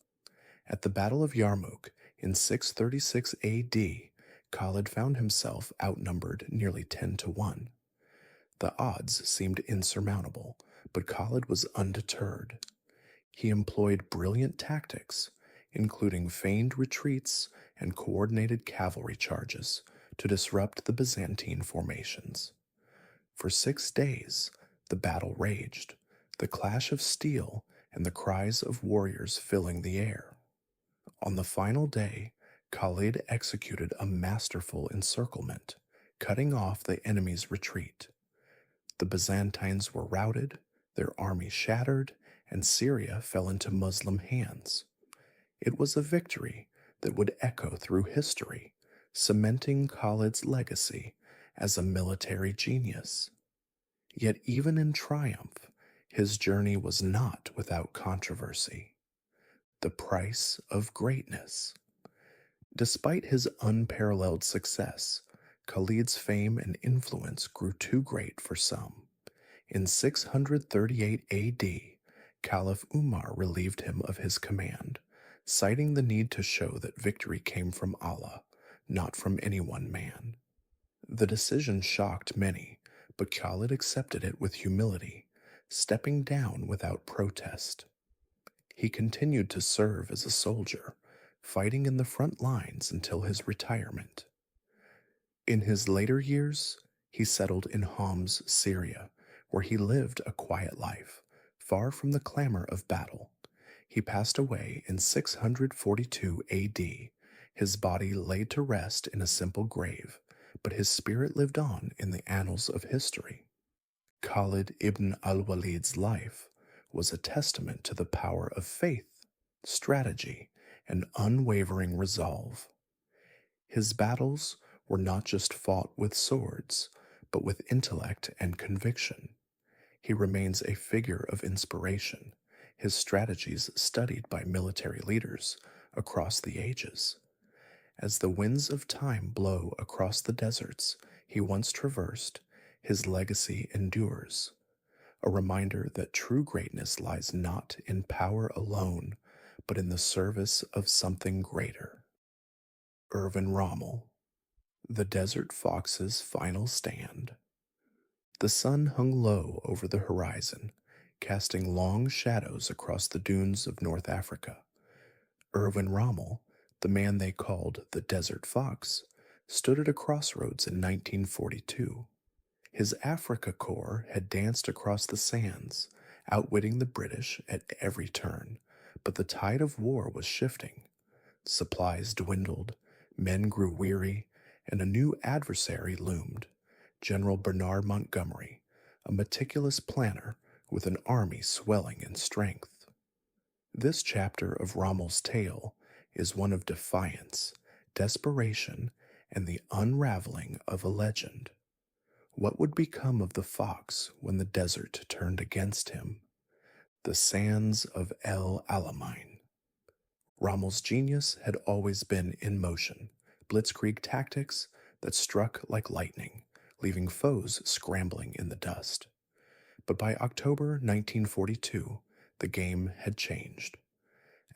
At the Battle of Yarmouk in 636 AD, Khalid found himself outnumbered nearly 10-1. The odds seemed insurmountable, but Khalid was undeterred. He employed brilliant tactics, including feigned retreats and coordinated cavalry charges, to disrupt the Byzantine formations. For 6 days, the battle raged, the clash of steel and the cries of warriors filling the air. On the final day, Khalid executed a masterful encirclement, cutting off the enemy's retreat. The Byzantines were routed, their army shattered, and Syria fell into Muslim hands. It was a victory that would echo through history, cementing Khalid's legacy as a military genius. Yet even in triumph, his journey was not without controversy. The price of greatness. Despite his unparalleled success, Khalid's fame and influence grew too great for some. In 638 AD, Caliph Umar relieved him of his command, citing the need to show that victory came from Allah, not from any one man. The decision shocked many, but Khalid accepted it with humility, stepping down without protest. He continued to serve as a soldier, fighting in the front lines until his retirement. In his later years, he settled in Homs, Syria, where he lived a quiet life, far from the clamor of battle. He passed away in 642 AD, his body laid to rest in a simple grave, but his spirit lived on in the annals of history. Khalid ibn al-Walid's life was a testament to the power of faith, strategy, and unwavering resolve. His battles were not just fought with swords, but with intellect and conviction. He remains a figure of inspiration, his strategies studied by military leaders across the ages. As the winds of time blow across the deserts he once traversed, his legacy endures, a reminder that true greatness lies not in power alone, but in the service of something greater. Erwin Rommel. The Desert Fox's Final Stand. The sun hung low over the horizon, casting long shadows across the dunes of North Africa. Erwin Rommel, the man they called the Desert Fox, stood at a crossroads in 1942. His Africa Corps had danced across the sands, outwitting the British at every turn, but the tide of war was shifting. Supplies dwindled, men grew weary, and a new adversary loomed, General Bernard Montgomery, a meticulous planner with an army swelling in strength. This chapter of Rommel's tale is one of defiance, desperation, and the unraveling of a legend. What would become of the fox when the desert turned against him? The sands of El Alamein. Rommel's genius had always been in motion, blitzkrieg tactics that struck like lightning, leaving foes scrambling in the dust. But by October 1942, the game had changed.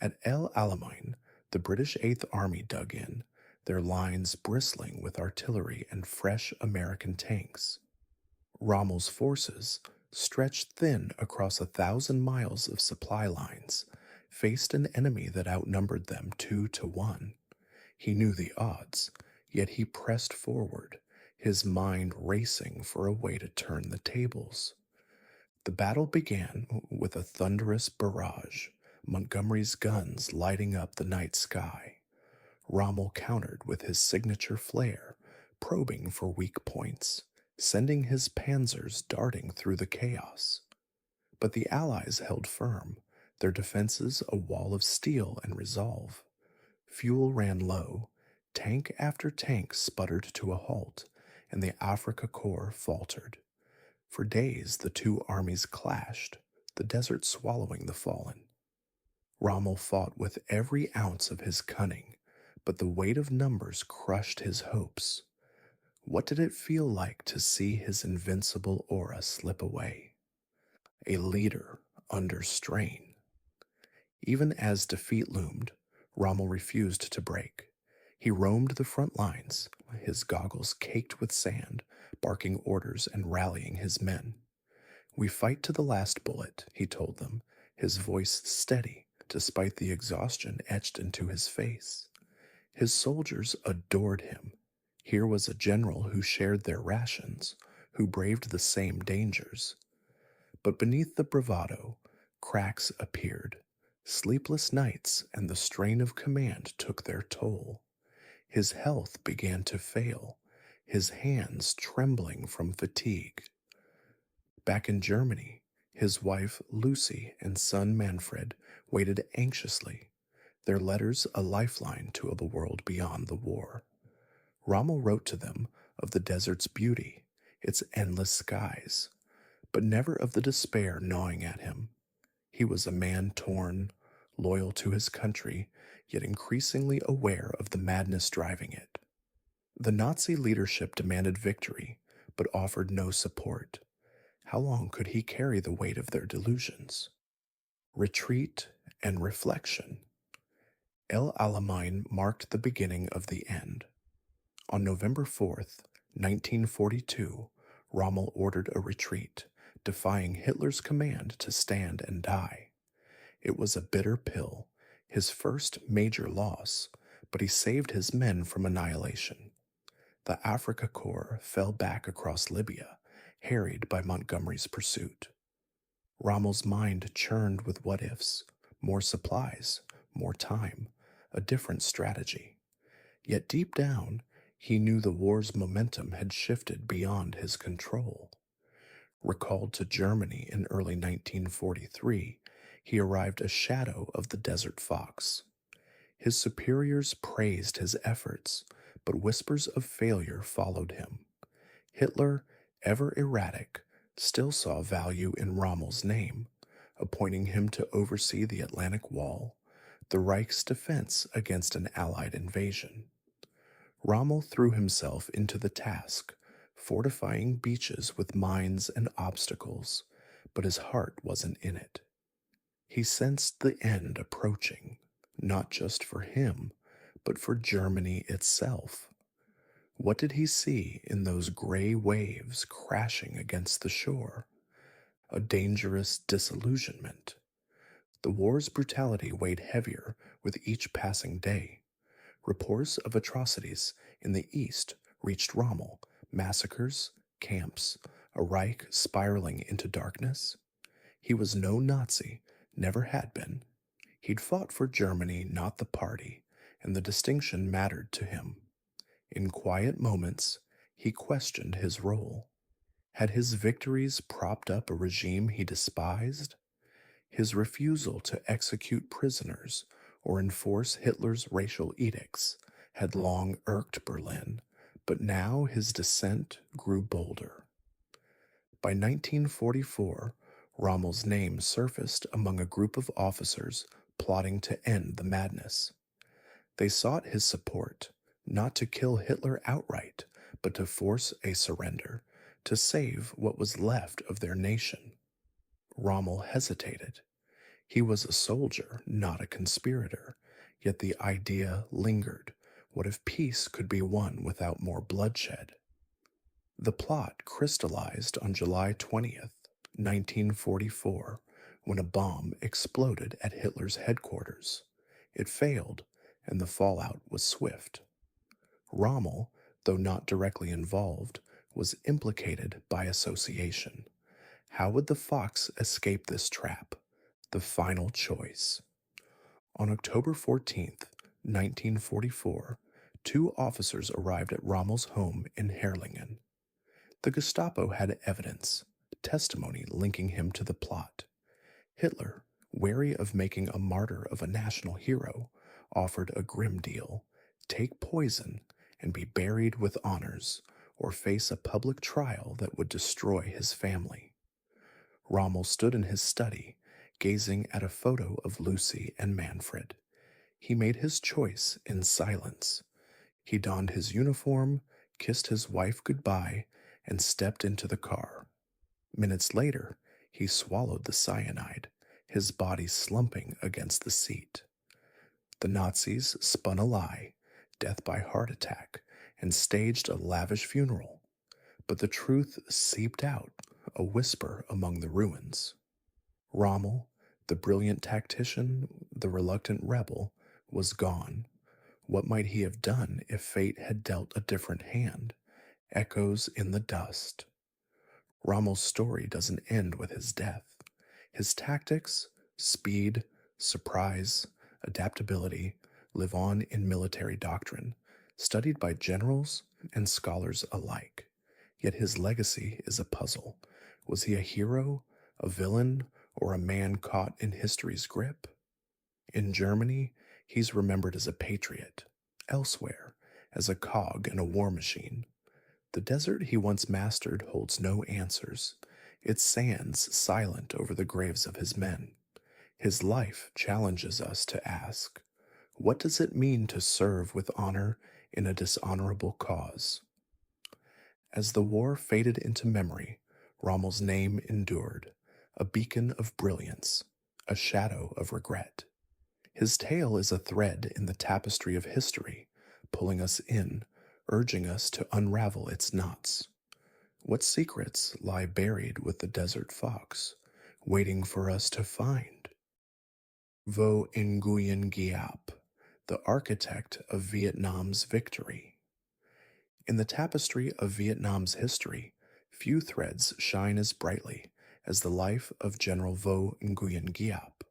At El Alamein, the British Eighth Army dug in, their lines bristling with artillery and fresh American tanks. Rommel's forces, stretched thin across 1,000 miles of supply lines, faced an enemy that outnumbered them 2-1. He knew the odds, yet he pressed forward, his mind racing for a way to turn the tables. The battle began with a thunderous barrage, Montgomery's guns lighting up the night sky. Rommel countered with his signature flare, probing for weak points, sending his panzers darting through the chaos. But the Allies held firm, their defenses a wall of steel and resolve. Fuel ran low, tank after tank sputtered to a halt, and the Africa Corps faltered. For days the two armies clashed, the desert swallowing the fallen. Rommel fought with every ounce of his cunning, but the weight of numbers crushed his hopes. What did it feel like to see his invincible aura slip away? A leader under strain. Even as defeat loomed, Rommel refused to break. He roamed the front lines, his goggles caked with sand, barking orders and rallying his men. "We fight to the last bullet," he told them, his voice steady despite the exhaustion etched into his face. His soldiers adored him. Here was a general who shared their rations, who braved the same dangers. But beneath the bravado, Cracks appeared. Sleepless nights and the strain of command took their toll. His health began to fail, his hands trembling from fatigue. Back in Germany, his wife Lucy and son Manfred waited anxiously, their letters a lifeline to the world beyond the war. Rommel wrote to them of the desert's beauty, its endless skies, but never of the despair gnawing at him. He was a man torn, loyal to his country, yet increasingly aware of the madness driving it. The Nazi leadership demanded victory, but offered no support. How long could he carry the weight of their delusions? Retreat and reflection. El Alamein marked the beginning of the end. On November 4th, 1942, Rommel ordered a retreat, defying Hitler's command to stand and die. It was a bitter pill, his first major loss, but he saved his men from annihilation. The Afrika Korps fell back across Libya, harried by Montgomery's pursuit. Rommel's mind churned with what-ifs, more supplies, more time, a different strategy. Yet deep down, he knew the war's momentum had shifted beyond his control. Recalled to Germany in early 1943, he arrived a shadow of the Desert Fox. His superiors praised his efforts, but whispers of failure followed him. Hitler, ever erratic, still saw value in Rommel's name, appointing him to oversee the Atlantic Wall, the Reich's defense against an Allied invasion. Rommel threw himself into the task, fortifying beaches with mines and obstacles, but his heart wasn't in it. He sensed the end approaching, not just for him, but for Germany itself. What did he see in those gray waves crashing against the shore? A dangerous disillusionment. The war's brutality weighed heavier with each passing day. Reports of atrocities in the east reached Rommel, massacres, camps, a Reich spiraling into darkness. He was no Nazi, never had been. He'd fought for Germany, not the party, and the distinction mattered to him. In quiet moments, he questioned his role. Had his victories propped up a regime he despised? His refusal to execute prisoners or enforce Hitler's racial edicts had long irked Berlin, but now his dissent grew bolder. By 1944, Rommel's name surfaced among a group of officers plotting to end the madness. They sought his support, not to kill Hitler outright, but to force a surrender, to save what was left of their nation. Rommel hesitated. He was a soldier, not a conspirator, yet the idea lingered. What if peace could be won without more bloodshed? The plot crystallized on July 20th, 1944, when a bomb exploded at Hitler's headquarters. It failed, and the fallout was swift. Rommel, though not directly involved, was implicated by association. How would the fox escape this trap? The final choice. On October 14th, 1944, two officers arrived at Rommel's home in Herrlingen. The Gestapo had evidence, testimony linking him to the plot. Hitler, wary of making a martyr of a national hero, offered a grim deal: take poison and be buried with honors, or face a public trial that would destroy his family. Rommel stood in his study, gazing at a photo of Lucy and Manfred. He made his choice in silence. He donned his uniform, kissed his wife goodbye, and stepped into the car. Minutes later, he swallowed the cyanide, his body slumping against the seat. The Nazis spun a lie, death by heart attack, and staged a lavish funeral. But the truth seeped out, a whisper among the ruins. Rommel, the brilliant tactician, the reluctant rebel, was gone. What might he have done if fate had dealt a different hand? Echoes in the dust. Rommel's story doesn't end with his death. His tactics, speed, surprise, adaptability live on in military doctrine, studied by generals and scholars alike. Yet his legacy is a puzzle. Was he a hero, a villain, or a man caught in history's grip? In Germany, he's remembered as a patriot. Elsewhere, as a cog in a war machine. The desert he once mastered holds no answers, its sands silent over the graves of his men. His life challenges us to ask, what does it mean to serve with honor in a dishonorable cause? As the war faded into memory, Rommel's name endured, a beacon of brilliance, a shadow of regret. His tale is a thread in the tapestry of history, pulling us in, urging us to unravel its knots. What secrets lie buried with the desert fox, waiting for us to find? Vo Nguyen Giap, the architect of Vietnam's victory. In the tapestry of Vietnam's history, few threads shine as brightly as the life of General Vo Nguyen Giap.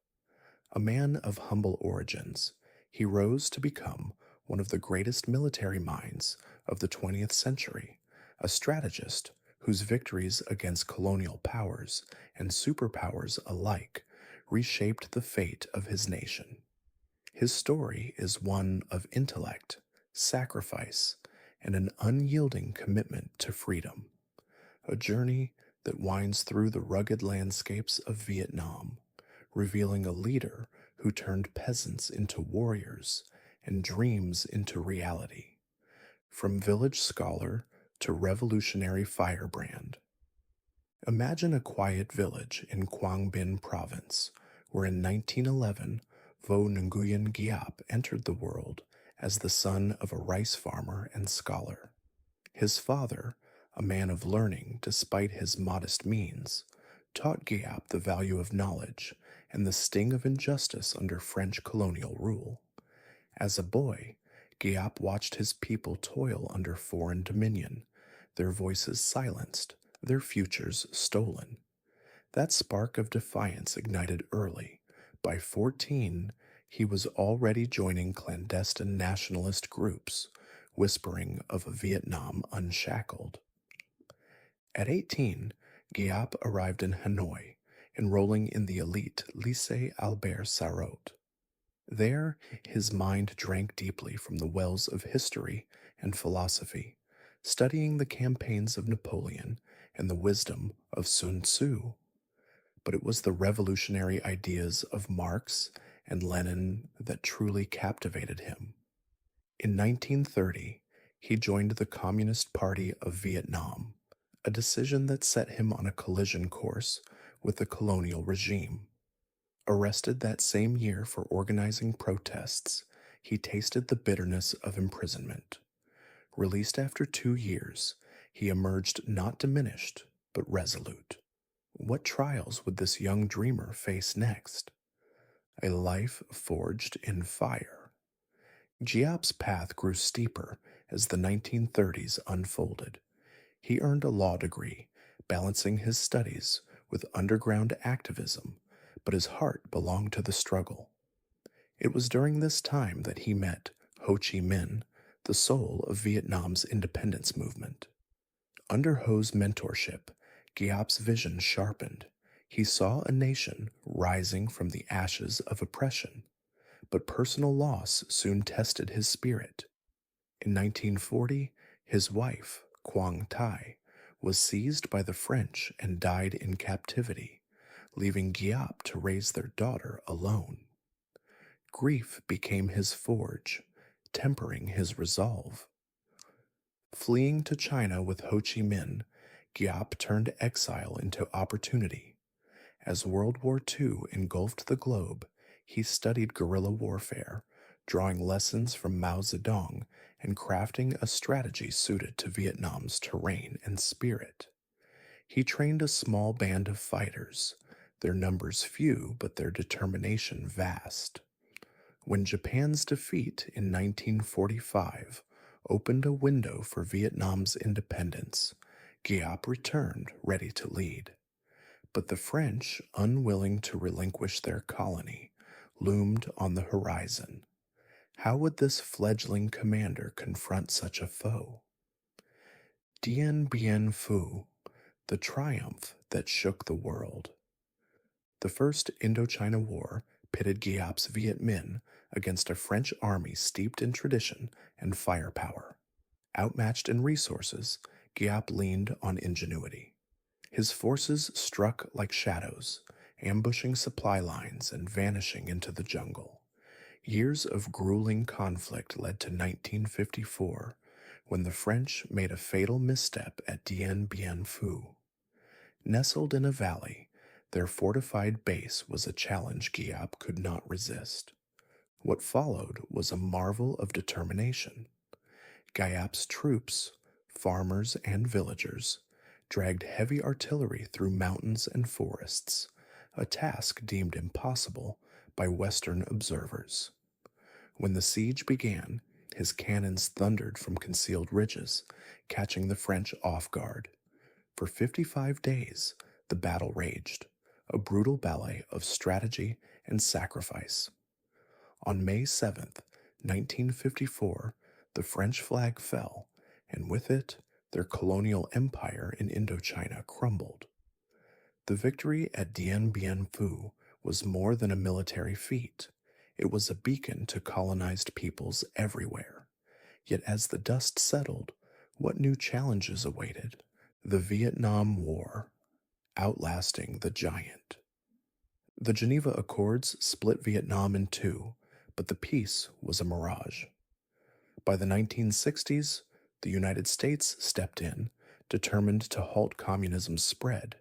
A man of humble origins, he rose to become one of the greatest military minds of the 20th century, a strategist whose victories against colonial powers and superpowers alike reshaped the fate of his nation. His story is one of intellect, sacrifice, and an unyielding commitment to freedom, a journey that winds through the rugged landscapes of Vietnam, revealing a leader who turned peasants into warriors and dreams into reality, from village scholar to revolutionary firebrand. Imagine a quiet village in Quang Binh province, where in 1911 Vo Nguyen Giap entered the world as the son of a rice farmer and scholar. His father, a man of learning despite his modest means, taught Giap the value of knowledge and the sting of injustice under French colonial rule. As a boy, Giap watched his people toil under foreign dominion, their voices silenced, their futures stolen. That spark of defiance ignited early. By 14, he was already joining clandestine nationalist groups, whispering of a Vietnam unshackled. At 18, Giap arrived in Hanoi, enrolling in the elite Lycée Albert Sarraute. There, his mind drank deeply from the wells of history and philosophy, studying the campaigns of Napoleon and the wisdom of Sun Tzu. But it was the revolutionary ideas of Marx and Lenin that truly captivated him. In 1930, he joined the Communist Party of Vietnam, a decision that set him on a collision course with the colonial regime. Arrested that same year for organizing protests, he tasted the bitterness of imprisonment. Released after 2 years, he emerged not diminished, but resolute. What trials would this young dreamer face next? A life forged in fire. Giap's path grew steeper as the 1930s unfolded. He earned a law degree, balancing his studies with underground activism, but his heart belonged to the struggle. It was during this time that he met Ho Chi Minh, the soul of Vietnam's independence movement. Under Ho's mentorship, Giap's vision sharpened. He saw a nation rising from the ashes of oppression, but personal loss soon tested his spirit. In 1940, his wife, Quang Thai, was seized by the French and died in captivity, leaving Giap to raise their daughter alone. Grief became his forge, tempering his resolve. Fleeing to China with Ho Chi Minh, Giap turned exile into opportunity. As World War II engulfed the globe, he studied guerrilla warfare, drawing lessons from Mao Zedong and crafting a strategy suited to Vietnam's terrain and spirit. He trained a small band of fighters, their numbers few but their determination vast. When Japan's defeat in 1945 opened a window for Vietnam's independence, Giap returned ready to lead. But the French, unwilling to relinquish their colony, loomed on the horizon. How would this fledgling commander confront such a foe? Dien Bien Phu, the triumph that shook the world. The First Indochina War pitted Giap's Viet Minh against a French army steeped in tradition and firepower. Outmatched in resources, Giap leaned on ingenuity. His forces struck like shadows, ambushing supply lines and vanishing into the jungle. Years of grueling conflict led to 1954, when the French made a fatal misstep at Dien Bien Phu. Nestled in a valley, their fortified base was a challenge Giap could not resist. What followed was a marvel of determination. Giap's troops, farmers and villagers, dragged heavy artillery through mountains and forests, a task deemed impossible by Western observers. When the siege began, his cannons thundered from concealed ridges, catching the French off guard. For 55 days, the battle raged, a brutal ballet of strategy and sacrifice. On May 7th, 1954, the French flag fell, and with it, their colonial empire in Indochina crumbled. The victory at Dien Bien Phu was more than a military feat. It was a beacon to colonized peoples everywhere. Yet as the dust settled, what new challenges awaited? The Vietnam War, outlasting the giant. The Geneva Accords split Vietnam in two, but the peace was a mirage. By the 1960s, the United States stepped in, determined to halt communism's spread.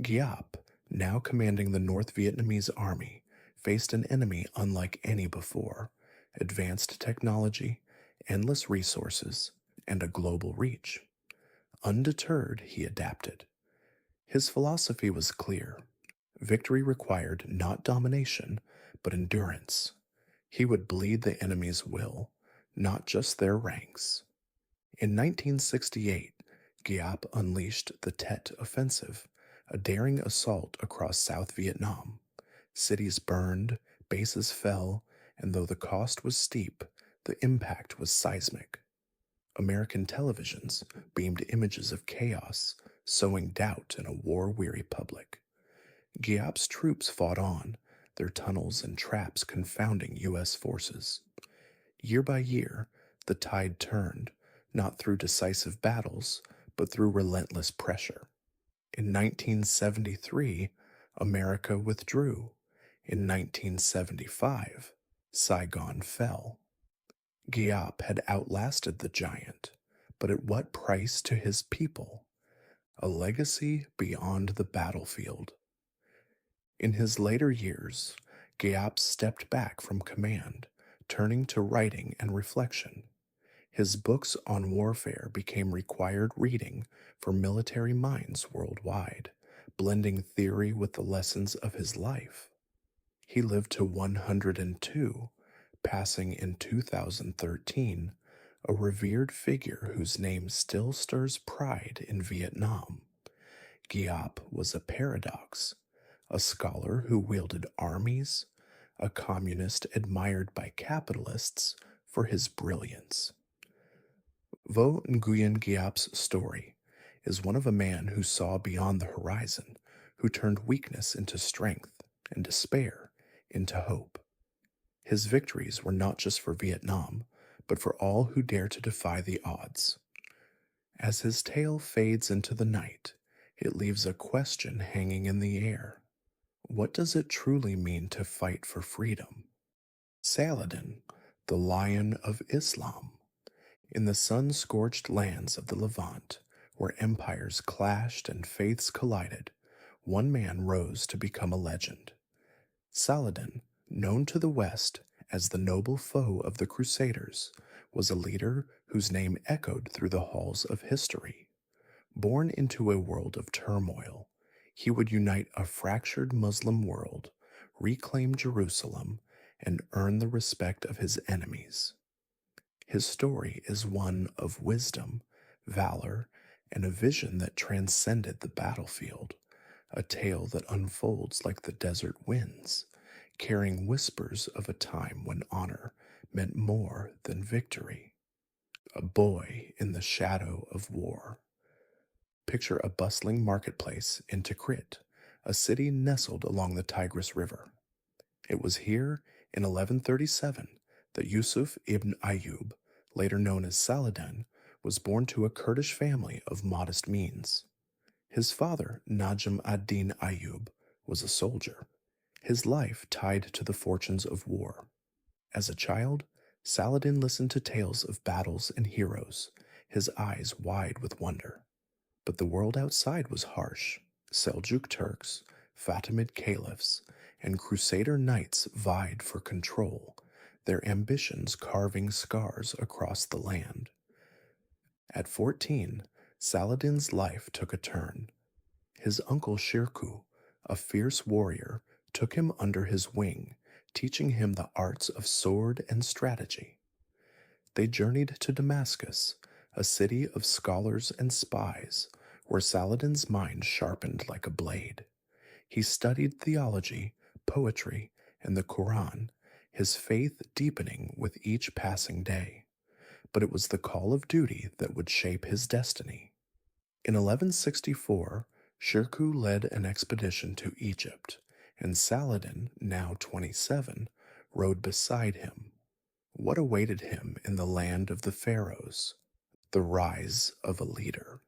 Giap, now commanding the North Vietnamese army, faced an enemy unlike any before: advanced technology, endless resources, and a global reach. Undeterred, he adapted. His philosophy was clear. Victory required not domination, but endurance. He would bleed the enemy's will, not just their ranks. In 1968, Giap unleashed the Tet Offensive, a daring assault across South Vietnam. Cities burned, bases fell, and though the cost was steep, the impact was seismic. American televisions beamed images of chaos, sowing doubt in a war-weary public. Giap's troops fought on, their tunnels and traps confounding U.S. forces. Year by year, the tide turned, not through decisive battles, but through relentless pressure. In 1973, America withdrew. In 1975, Saigon fell. Giap had outlasted the giant, but at what price to his people? A legacy beyond the battlefield. In his later years, Giap stepped back from command, turning to writing and reflection. His books on warfare became required reading for military minds worldwide, blending theory with the lessons of his life. He lived to 102, passing in 2013, a revered figure whose name still stirs pride in Vietnam. Giap was a paradox, a scholar who wielded armies, a communist admired by capitalists for his brilliance. Vo Nguyen Giap's story is one of a man who saw beyond the horizon, who turned weakness into strength and despair into hope. His victories were not just for Vietnam, but for all who dare to defy the odds. As his tale fades into the night, it leaves a question hanging in the air. What does it truly mean to fight for freedom? Saladin, the Lion of Islam. In the sun-scorched lands of the Levant, where empires clashed and faiths collided, one man rose to become a legend. Saladin, known to the West as the noble foe of the Crusaders, was a leader whose name echoed through the halls of history. Born into a world of turmoil, he would unite a fractured Muslim world, reclaim Jerusalem, and earn the respect of his enemies. His story is one of wisdom, valor, and a vision that transcended the battlefield, a tale that unfolds like the desert winds, carrying whispers of a time when honor meant more than victory. A boy in the shadow of war. Picture a bustling marketplace in Tikrit, a city nestled along the Tigris River. It was here in 1137 that Yusuf ibn Ayyub, later known as Saladin, was born to a Kurdish family of modest means. His father, Najm ad-Din Ayyub, was a soldier, his life tied to the fortunes of war. As a child, Saladin listened to tales of battles and heroes, his eyes wide with wonder. But the world outside was harsh. Seljuk Turks, Fatimid caliphs, and Crusader knights vied for control, their ambitions carving scars across the land. At 14, Saladin's life took a turn. His uncle Shirkuh, a fierce warrior, took him under his wing, teaching him the arts of sword and strategy. They journeyed to Damascus, a city of scholars and spies, where Saladin's mind sharpened like a blade. He studied theology, poetry, and the Quran, his faith deepening with each passing day. But it was the call of duty that would shape his destiny. In 1164, Shirkuh led an expedition to Egypt, and Saladin, now 27, rode beside him. What awaited him in the land of the pharaohs? The rise of a leader.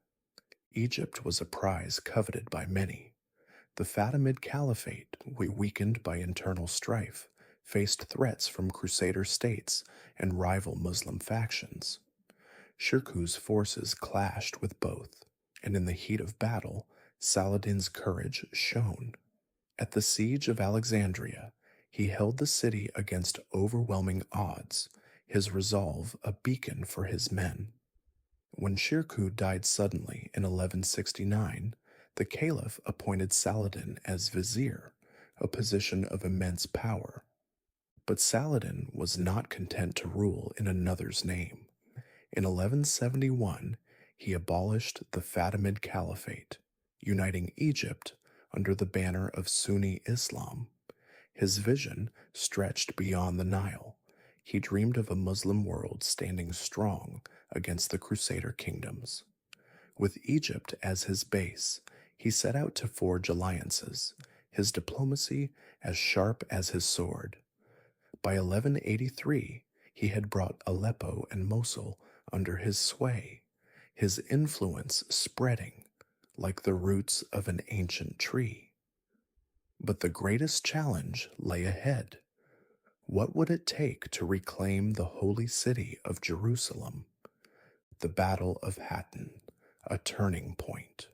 Egypt was a prize coveted by many. The Fatimid Caliphate, weakened by internal strife, faced threats from Crusader states and rival Muslim factions. Shirkuh's forces clashed with both, and in the heat of battle, Saladin's courage shone. At the siege of Alexandria, he held the city against overwhelming odds, his resolve a beacon for his men. When Shirkuh died suddenly in 1169, the caliph appointed Saladin as vizier, a position of immense power. But Saladin was not content to rule in another's name. In 1171, he abolished the Fatimid Caliphate, uniting Egypt under the banner of Sunni Islam. His vision stretched beyond the Nile. He dreamed of a Muslim world standing strong against the Crusader kingdoms. With Egypt as his base, he set out to forge alliances, his diplomacy as sharp as his sword. By 1183, he had brought Aleppo and Mosul under his sway, his influence spreading like the roots of an ancient tree. But the greatest challenge lay ahead. What would it take to reclaim the holy city of Jerusalem? The Battle of Hattin, a turning point.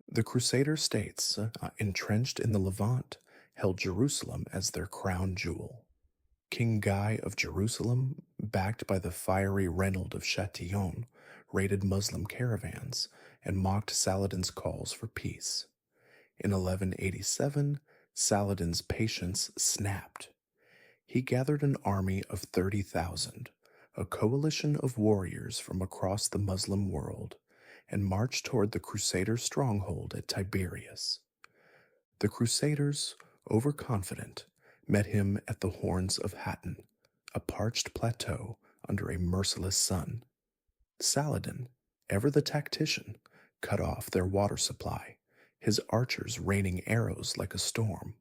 The Crusader states, entrenched in the Levant, held Jerusalem as their crown jewel. King Guy of Jerusalem, backed by the fiery Reynold of Chatillon, raided Muslim caravans and mocked Saladin's calls for peace. In 1187, Saladin's patience snapped. He gathered an army of 30,000, a coalition of warriors from across the Muslim world, and marched toward the Crusader stronghold at Tiberias. The Crusaders, overconfident, met him at the Horns of Hattin, a parched plateau under a merciless sun. Saladin, ever the tactician, cut off their water supply, his archers raining arrows like a storm.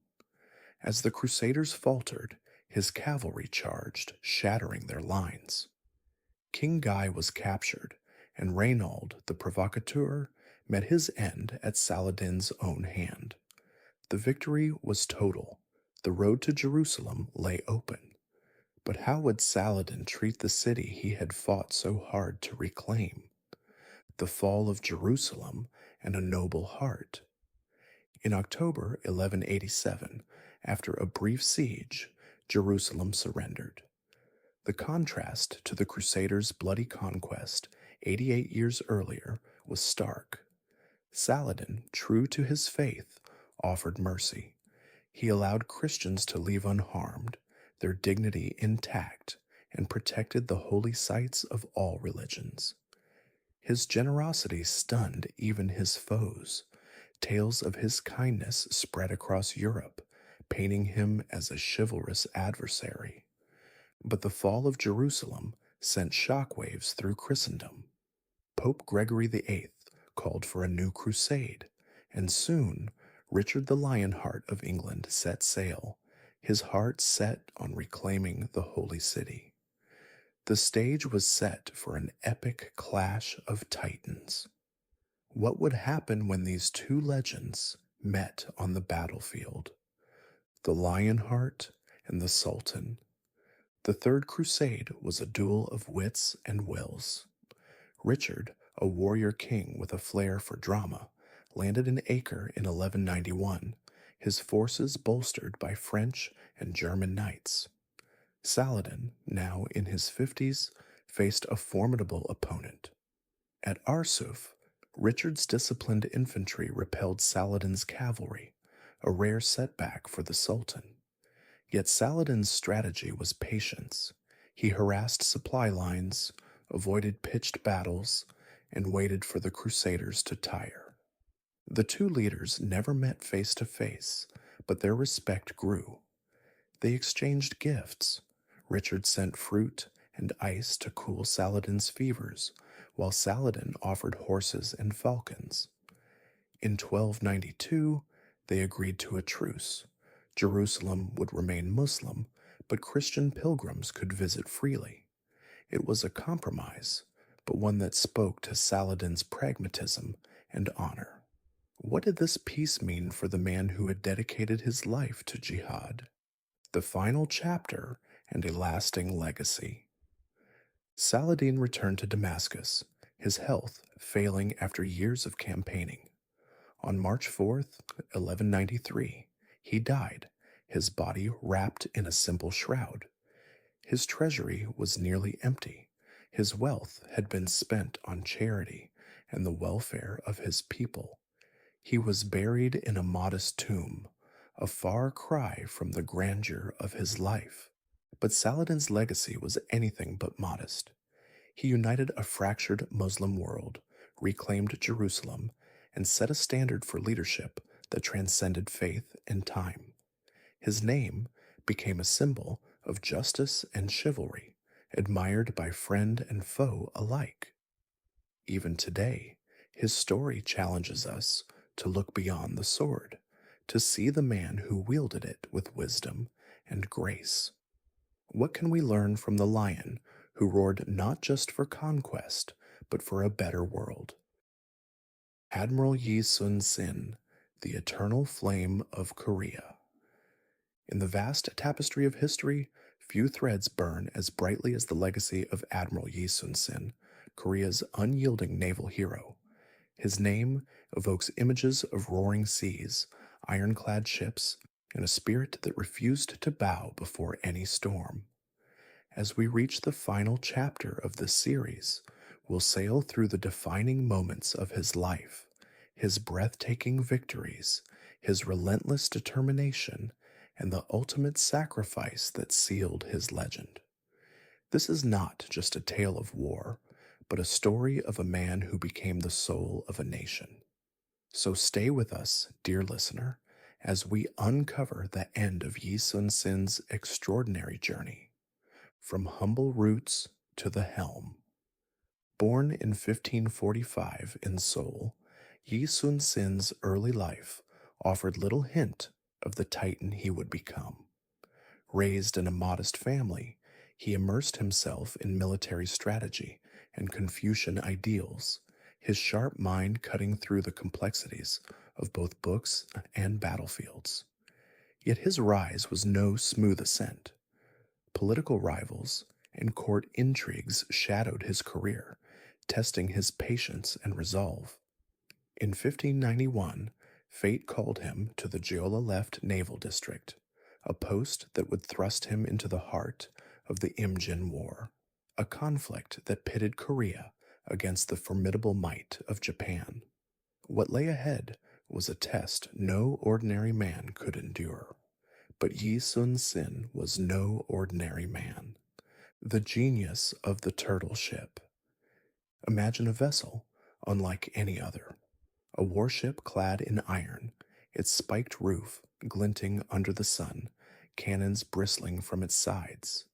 As the Crusaders faltered, his cavalry charged, shattering their lines. King Guy was captured, and Reynold, the provocateur, met his end at Saladin's own hand. The victory was total. The road to Jerusalem lay open. But how would Saladin treat the city he had fought so hard to reclaim? The fall of Jerusalem and a noble heart. In October 1187, after a brief siege, Jerusalem surrendered. The contrast to the Crusaders' bloody conquest 88 years earlier was stark. Saladin, true to his faith, offered mercy. He allowed Christians to leave unharmed, their dignity intact, and protected the holy sites of all religions. His generosity stunned even his foes, Tales of his kindness spread across Europe, painting him as a chivalrous adversary. But the fall of Jerusalem sent shockwaves through Christendom. Pope Gregory VIII called for a new crusade, and soon Richard the Lionheart of England set sail, his heart set on reclaiming the Holy City. The stage was set for an epic clash of titans. What would happen when these two legends met on the battlefield? The Lionheart and the Sultan. The Third Crusade was a duel of wits and wills. Richard, a warrior king with a flair for drama, landed in Acre in 1191, his forces bolstered by French and German knights. Saladin, now in his 50s, faced a formidable opponent. At Arsuf, Richard's disciplined infantry repelled Saladin's cavalry, a rare setback for the Sultan. Yet Saladin's strategy was patience. He harassed supply lines, avoided pitched battles, and waited for the Crusaders to tire. The two leaders never met face to face, but their respect grew. They exchanged gifts. Richard sent fruit and ice to cool Saladin's fevers, while Saladin offered horses and falcons. In 1292, they agreed to a truce. Jerusalem would remain Muslim, but Christian pilgrims could visit freely. It was a compromise, but one that spoke to Saladin's pragmatism and honor. What did this peace mean for the man who had dedicated his life to jihad? The final chapter and a lasting legacy. Saladin returned to Damascus, his health failing after years of campaigning. On March 4th, 1193, he died, his body wrapped in a simple shroud. His treasury was nearly empty. His wealth had been spent on charity and the welfare of his people. He was buried in a modest tomb, a far cry from the grandeur of his life. But Saladin's legacy was anything but modest. He united a fractured Muslim world, reclaimed Jerusalem, and set a standard for leadership that transcended faith and time. His name became a symbol of justice and chivalry, admired by friend and foe alike. Even today, his story challenges us to look beyond the sword, to see the man who wielded it with wisdom and grace. What can we learn from the lion who roared not just for conquest, but for a better world? Admiral Yi Sun Sin, the eternal flame of Korea. In the vast tapestry of history, few threads burn as brightly as the legacy of Admiral Yi Sun Sin, Korea's unyielding naval hero. His name evokes images of roaring seas, ironclad ships, and a spirit that refused to bow before any storm. As we reach the final chapter of this series, we'll sail through the defining moments of his life, his breathtaking victories, his relentless determination, and the ultimate sacrifice that sealed his legend. This is not just a tale of war, but a story of a man who became the soul of a nation. So stay with us, dear listener, as we uncover the end of Yi Sun Sin's extraordinary journey, from humble roots to the helm. Born in 1545 in Seoul, Yi Sun Sin's early life offered little hint of the titan he would become. Raised in a modest family, he immersed himself in military strategy and Confucian ideals, his sharp mind cutting through the complexities of both books and battlefields. Yet his rise was no smooth ascent. Political rivals and court intrigues shadowed his career, testing his patience and resolve. In 1591, fate called him to the Jeolla Left Naval District, a post that would thrust him into the heart of the Imjin War, a conflict that pitted Korea against the formidable might of Japan. What lay ahead was a test no ordinary man could endure. But Yi Sun Sin was no ordinary man. The genius of the turtle ship. Imagine a vessel unlike any other. A warship clad in iron, its spiked roof glinting under the sun, cannons bristling from its sides.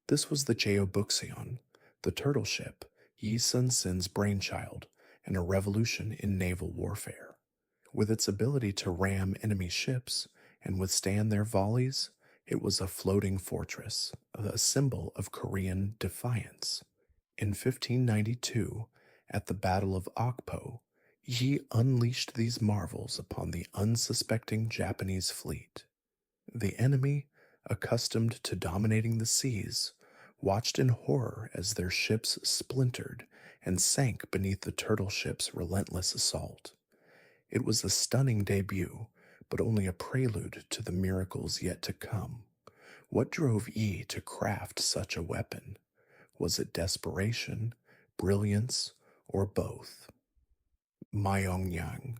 This was the Jeobuxion, the turtle ship, Yi Sun Sin's brainchild, and a revolution in naval warfare. With its ability to ram enemy ships and withstand their volleys, it was a floating fortress, a symbol of Korean defiance. In 1592, at the Battle of Okpo, Yi unleashed these marvels upon the unsuspecting Japanese fleet. The enemy, accustomed to dominating the seas, watched in horror as their ships splintered and sank beneath the turtle ship's relentless assault. It was a stunning debut, but only a prelude to the miracles yet to come. What drove Yi to craft such a weapon? Was it desperation, brilliance, or both? Myeongyang,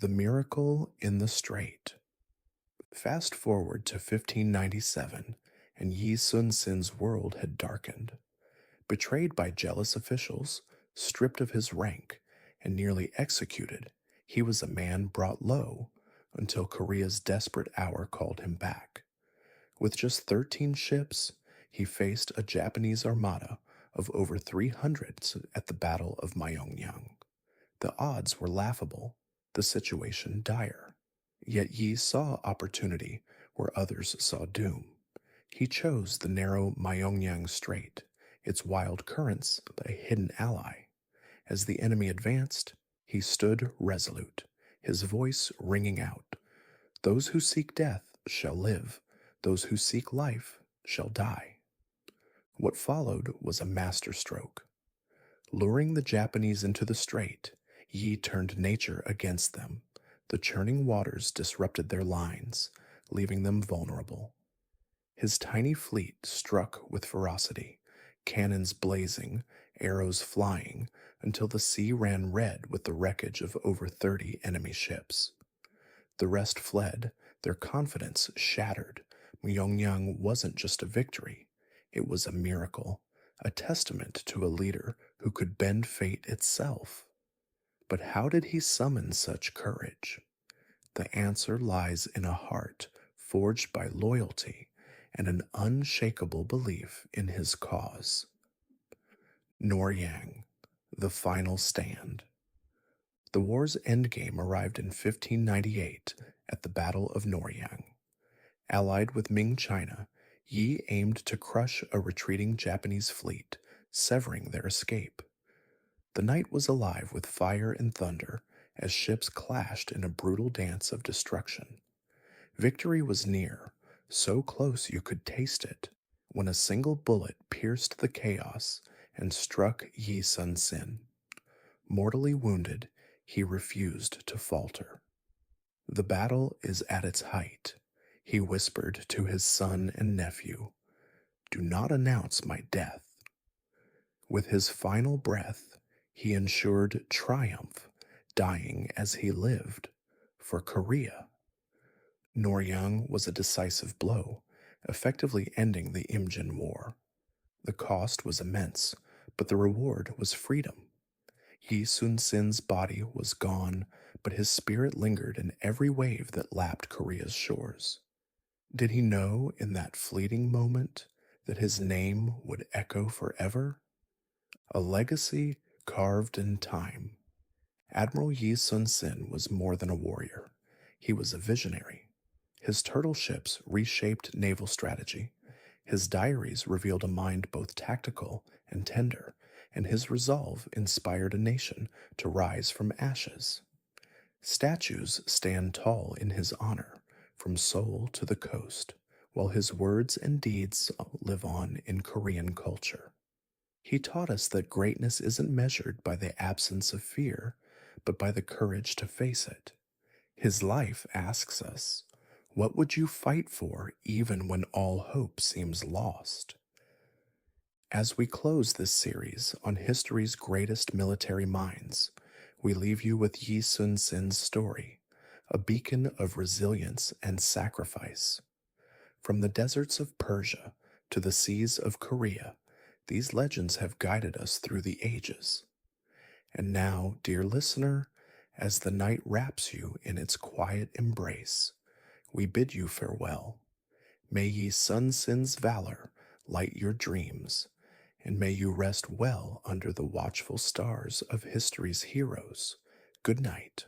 the miracle in the strait. Fast forward to 1597, and Yi Sun Sin's world had darkened. Betrayed by jealous officials, stripped of his rank, and nearly executed, he was a man brought low until Korea's desperate hour called him back. With just 13 ships, he faced a Japanese armada of over 300 at the Battle of Myeongyang. The odds were laughable, the situation dire. Yet Yi saw opportunity where others saw doom. He chose the narrow Myeongyang Strait, its wild currents a hidden ally. As the enemy advanced, he stood resolute, his voice ringing out, "Those who seek death shall live, those who seek life shall die." What followed was a masterstroke. Luring the Japanese into the strait, Yi turned nature against them. The churning waters disrupted their lines, leaving them vulnerable. His tiny fleet struck with ferocity, cannons blazing, arrows flying, until the sea ran red with the wreckage of over 30 enemy ships. The rest fled, their confidence shattered. Myeongyang wasn't just a victory, it was a miracle, a testament to a leader who could bend fate itself. But how did he summon such courage? The answer lies in a heart forged by loyalty and an unshakable belief in his cause. Noryang, the final stand. The war's endgame arrived in 1598 at the Battle of Noryang. Allied with Ming China, Yi aimed to crush a retreating Japanese fleet, severing their escape. The night was alive with fire and thunder as ships clashed in a brutal dance of destruction. Victory was near, so close you could taste it, when a single bullet pierced the chaos and struck Yi Sun Sin. Mortally wounded, he refused to falter. "The battle is at its height," he whispered to his son and nephew. "Do not announce my death." With his final breath, he ensured triumph, dying as he lived, for Korea. Noryang was a decisive blow, effectively ending the Imjin War. The cost was immense, but the reward was freedom. Yi Sun Sin's body was gone, but his spirit lingered in every wave that lapped Korea's shores. Did he know in that fleeting moment that his name would echo forever? A legacy carved in time. Admiral Yi Sun Sin was more than a warrior. He was a visionary. His turtle ships reshaped naval strategy. His diaries revealed a mind both tactical and tender, and his resolve inspired a nation to rise from ashes. Statues stand tall in his honor, from Seoul to the coast, while his words and deeds live on in Korean culture. He taught us that greatness isn't measured by the absence of fear, but by the courage to face it. His life asks us, what would you fight for even when all hope seems lost? As we close this series on history's greatest military minds, we leave you with Yi Sun Sin's story, a beacon of resilience and sacrifice. From the deserts of Persia to the seas of Korea, these legends have guided us through the ages. And now, dear listener, As the night wraps you in its quiet embrace, we bid you farewell. May ye sun sin's valor light your dreams, and may you rest well under the watchful stars of history's heroes. Good night.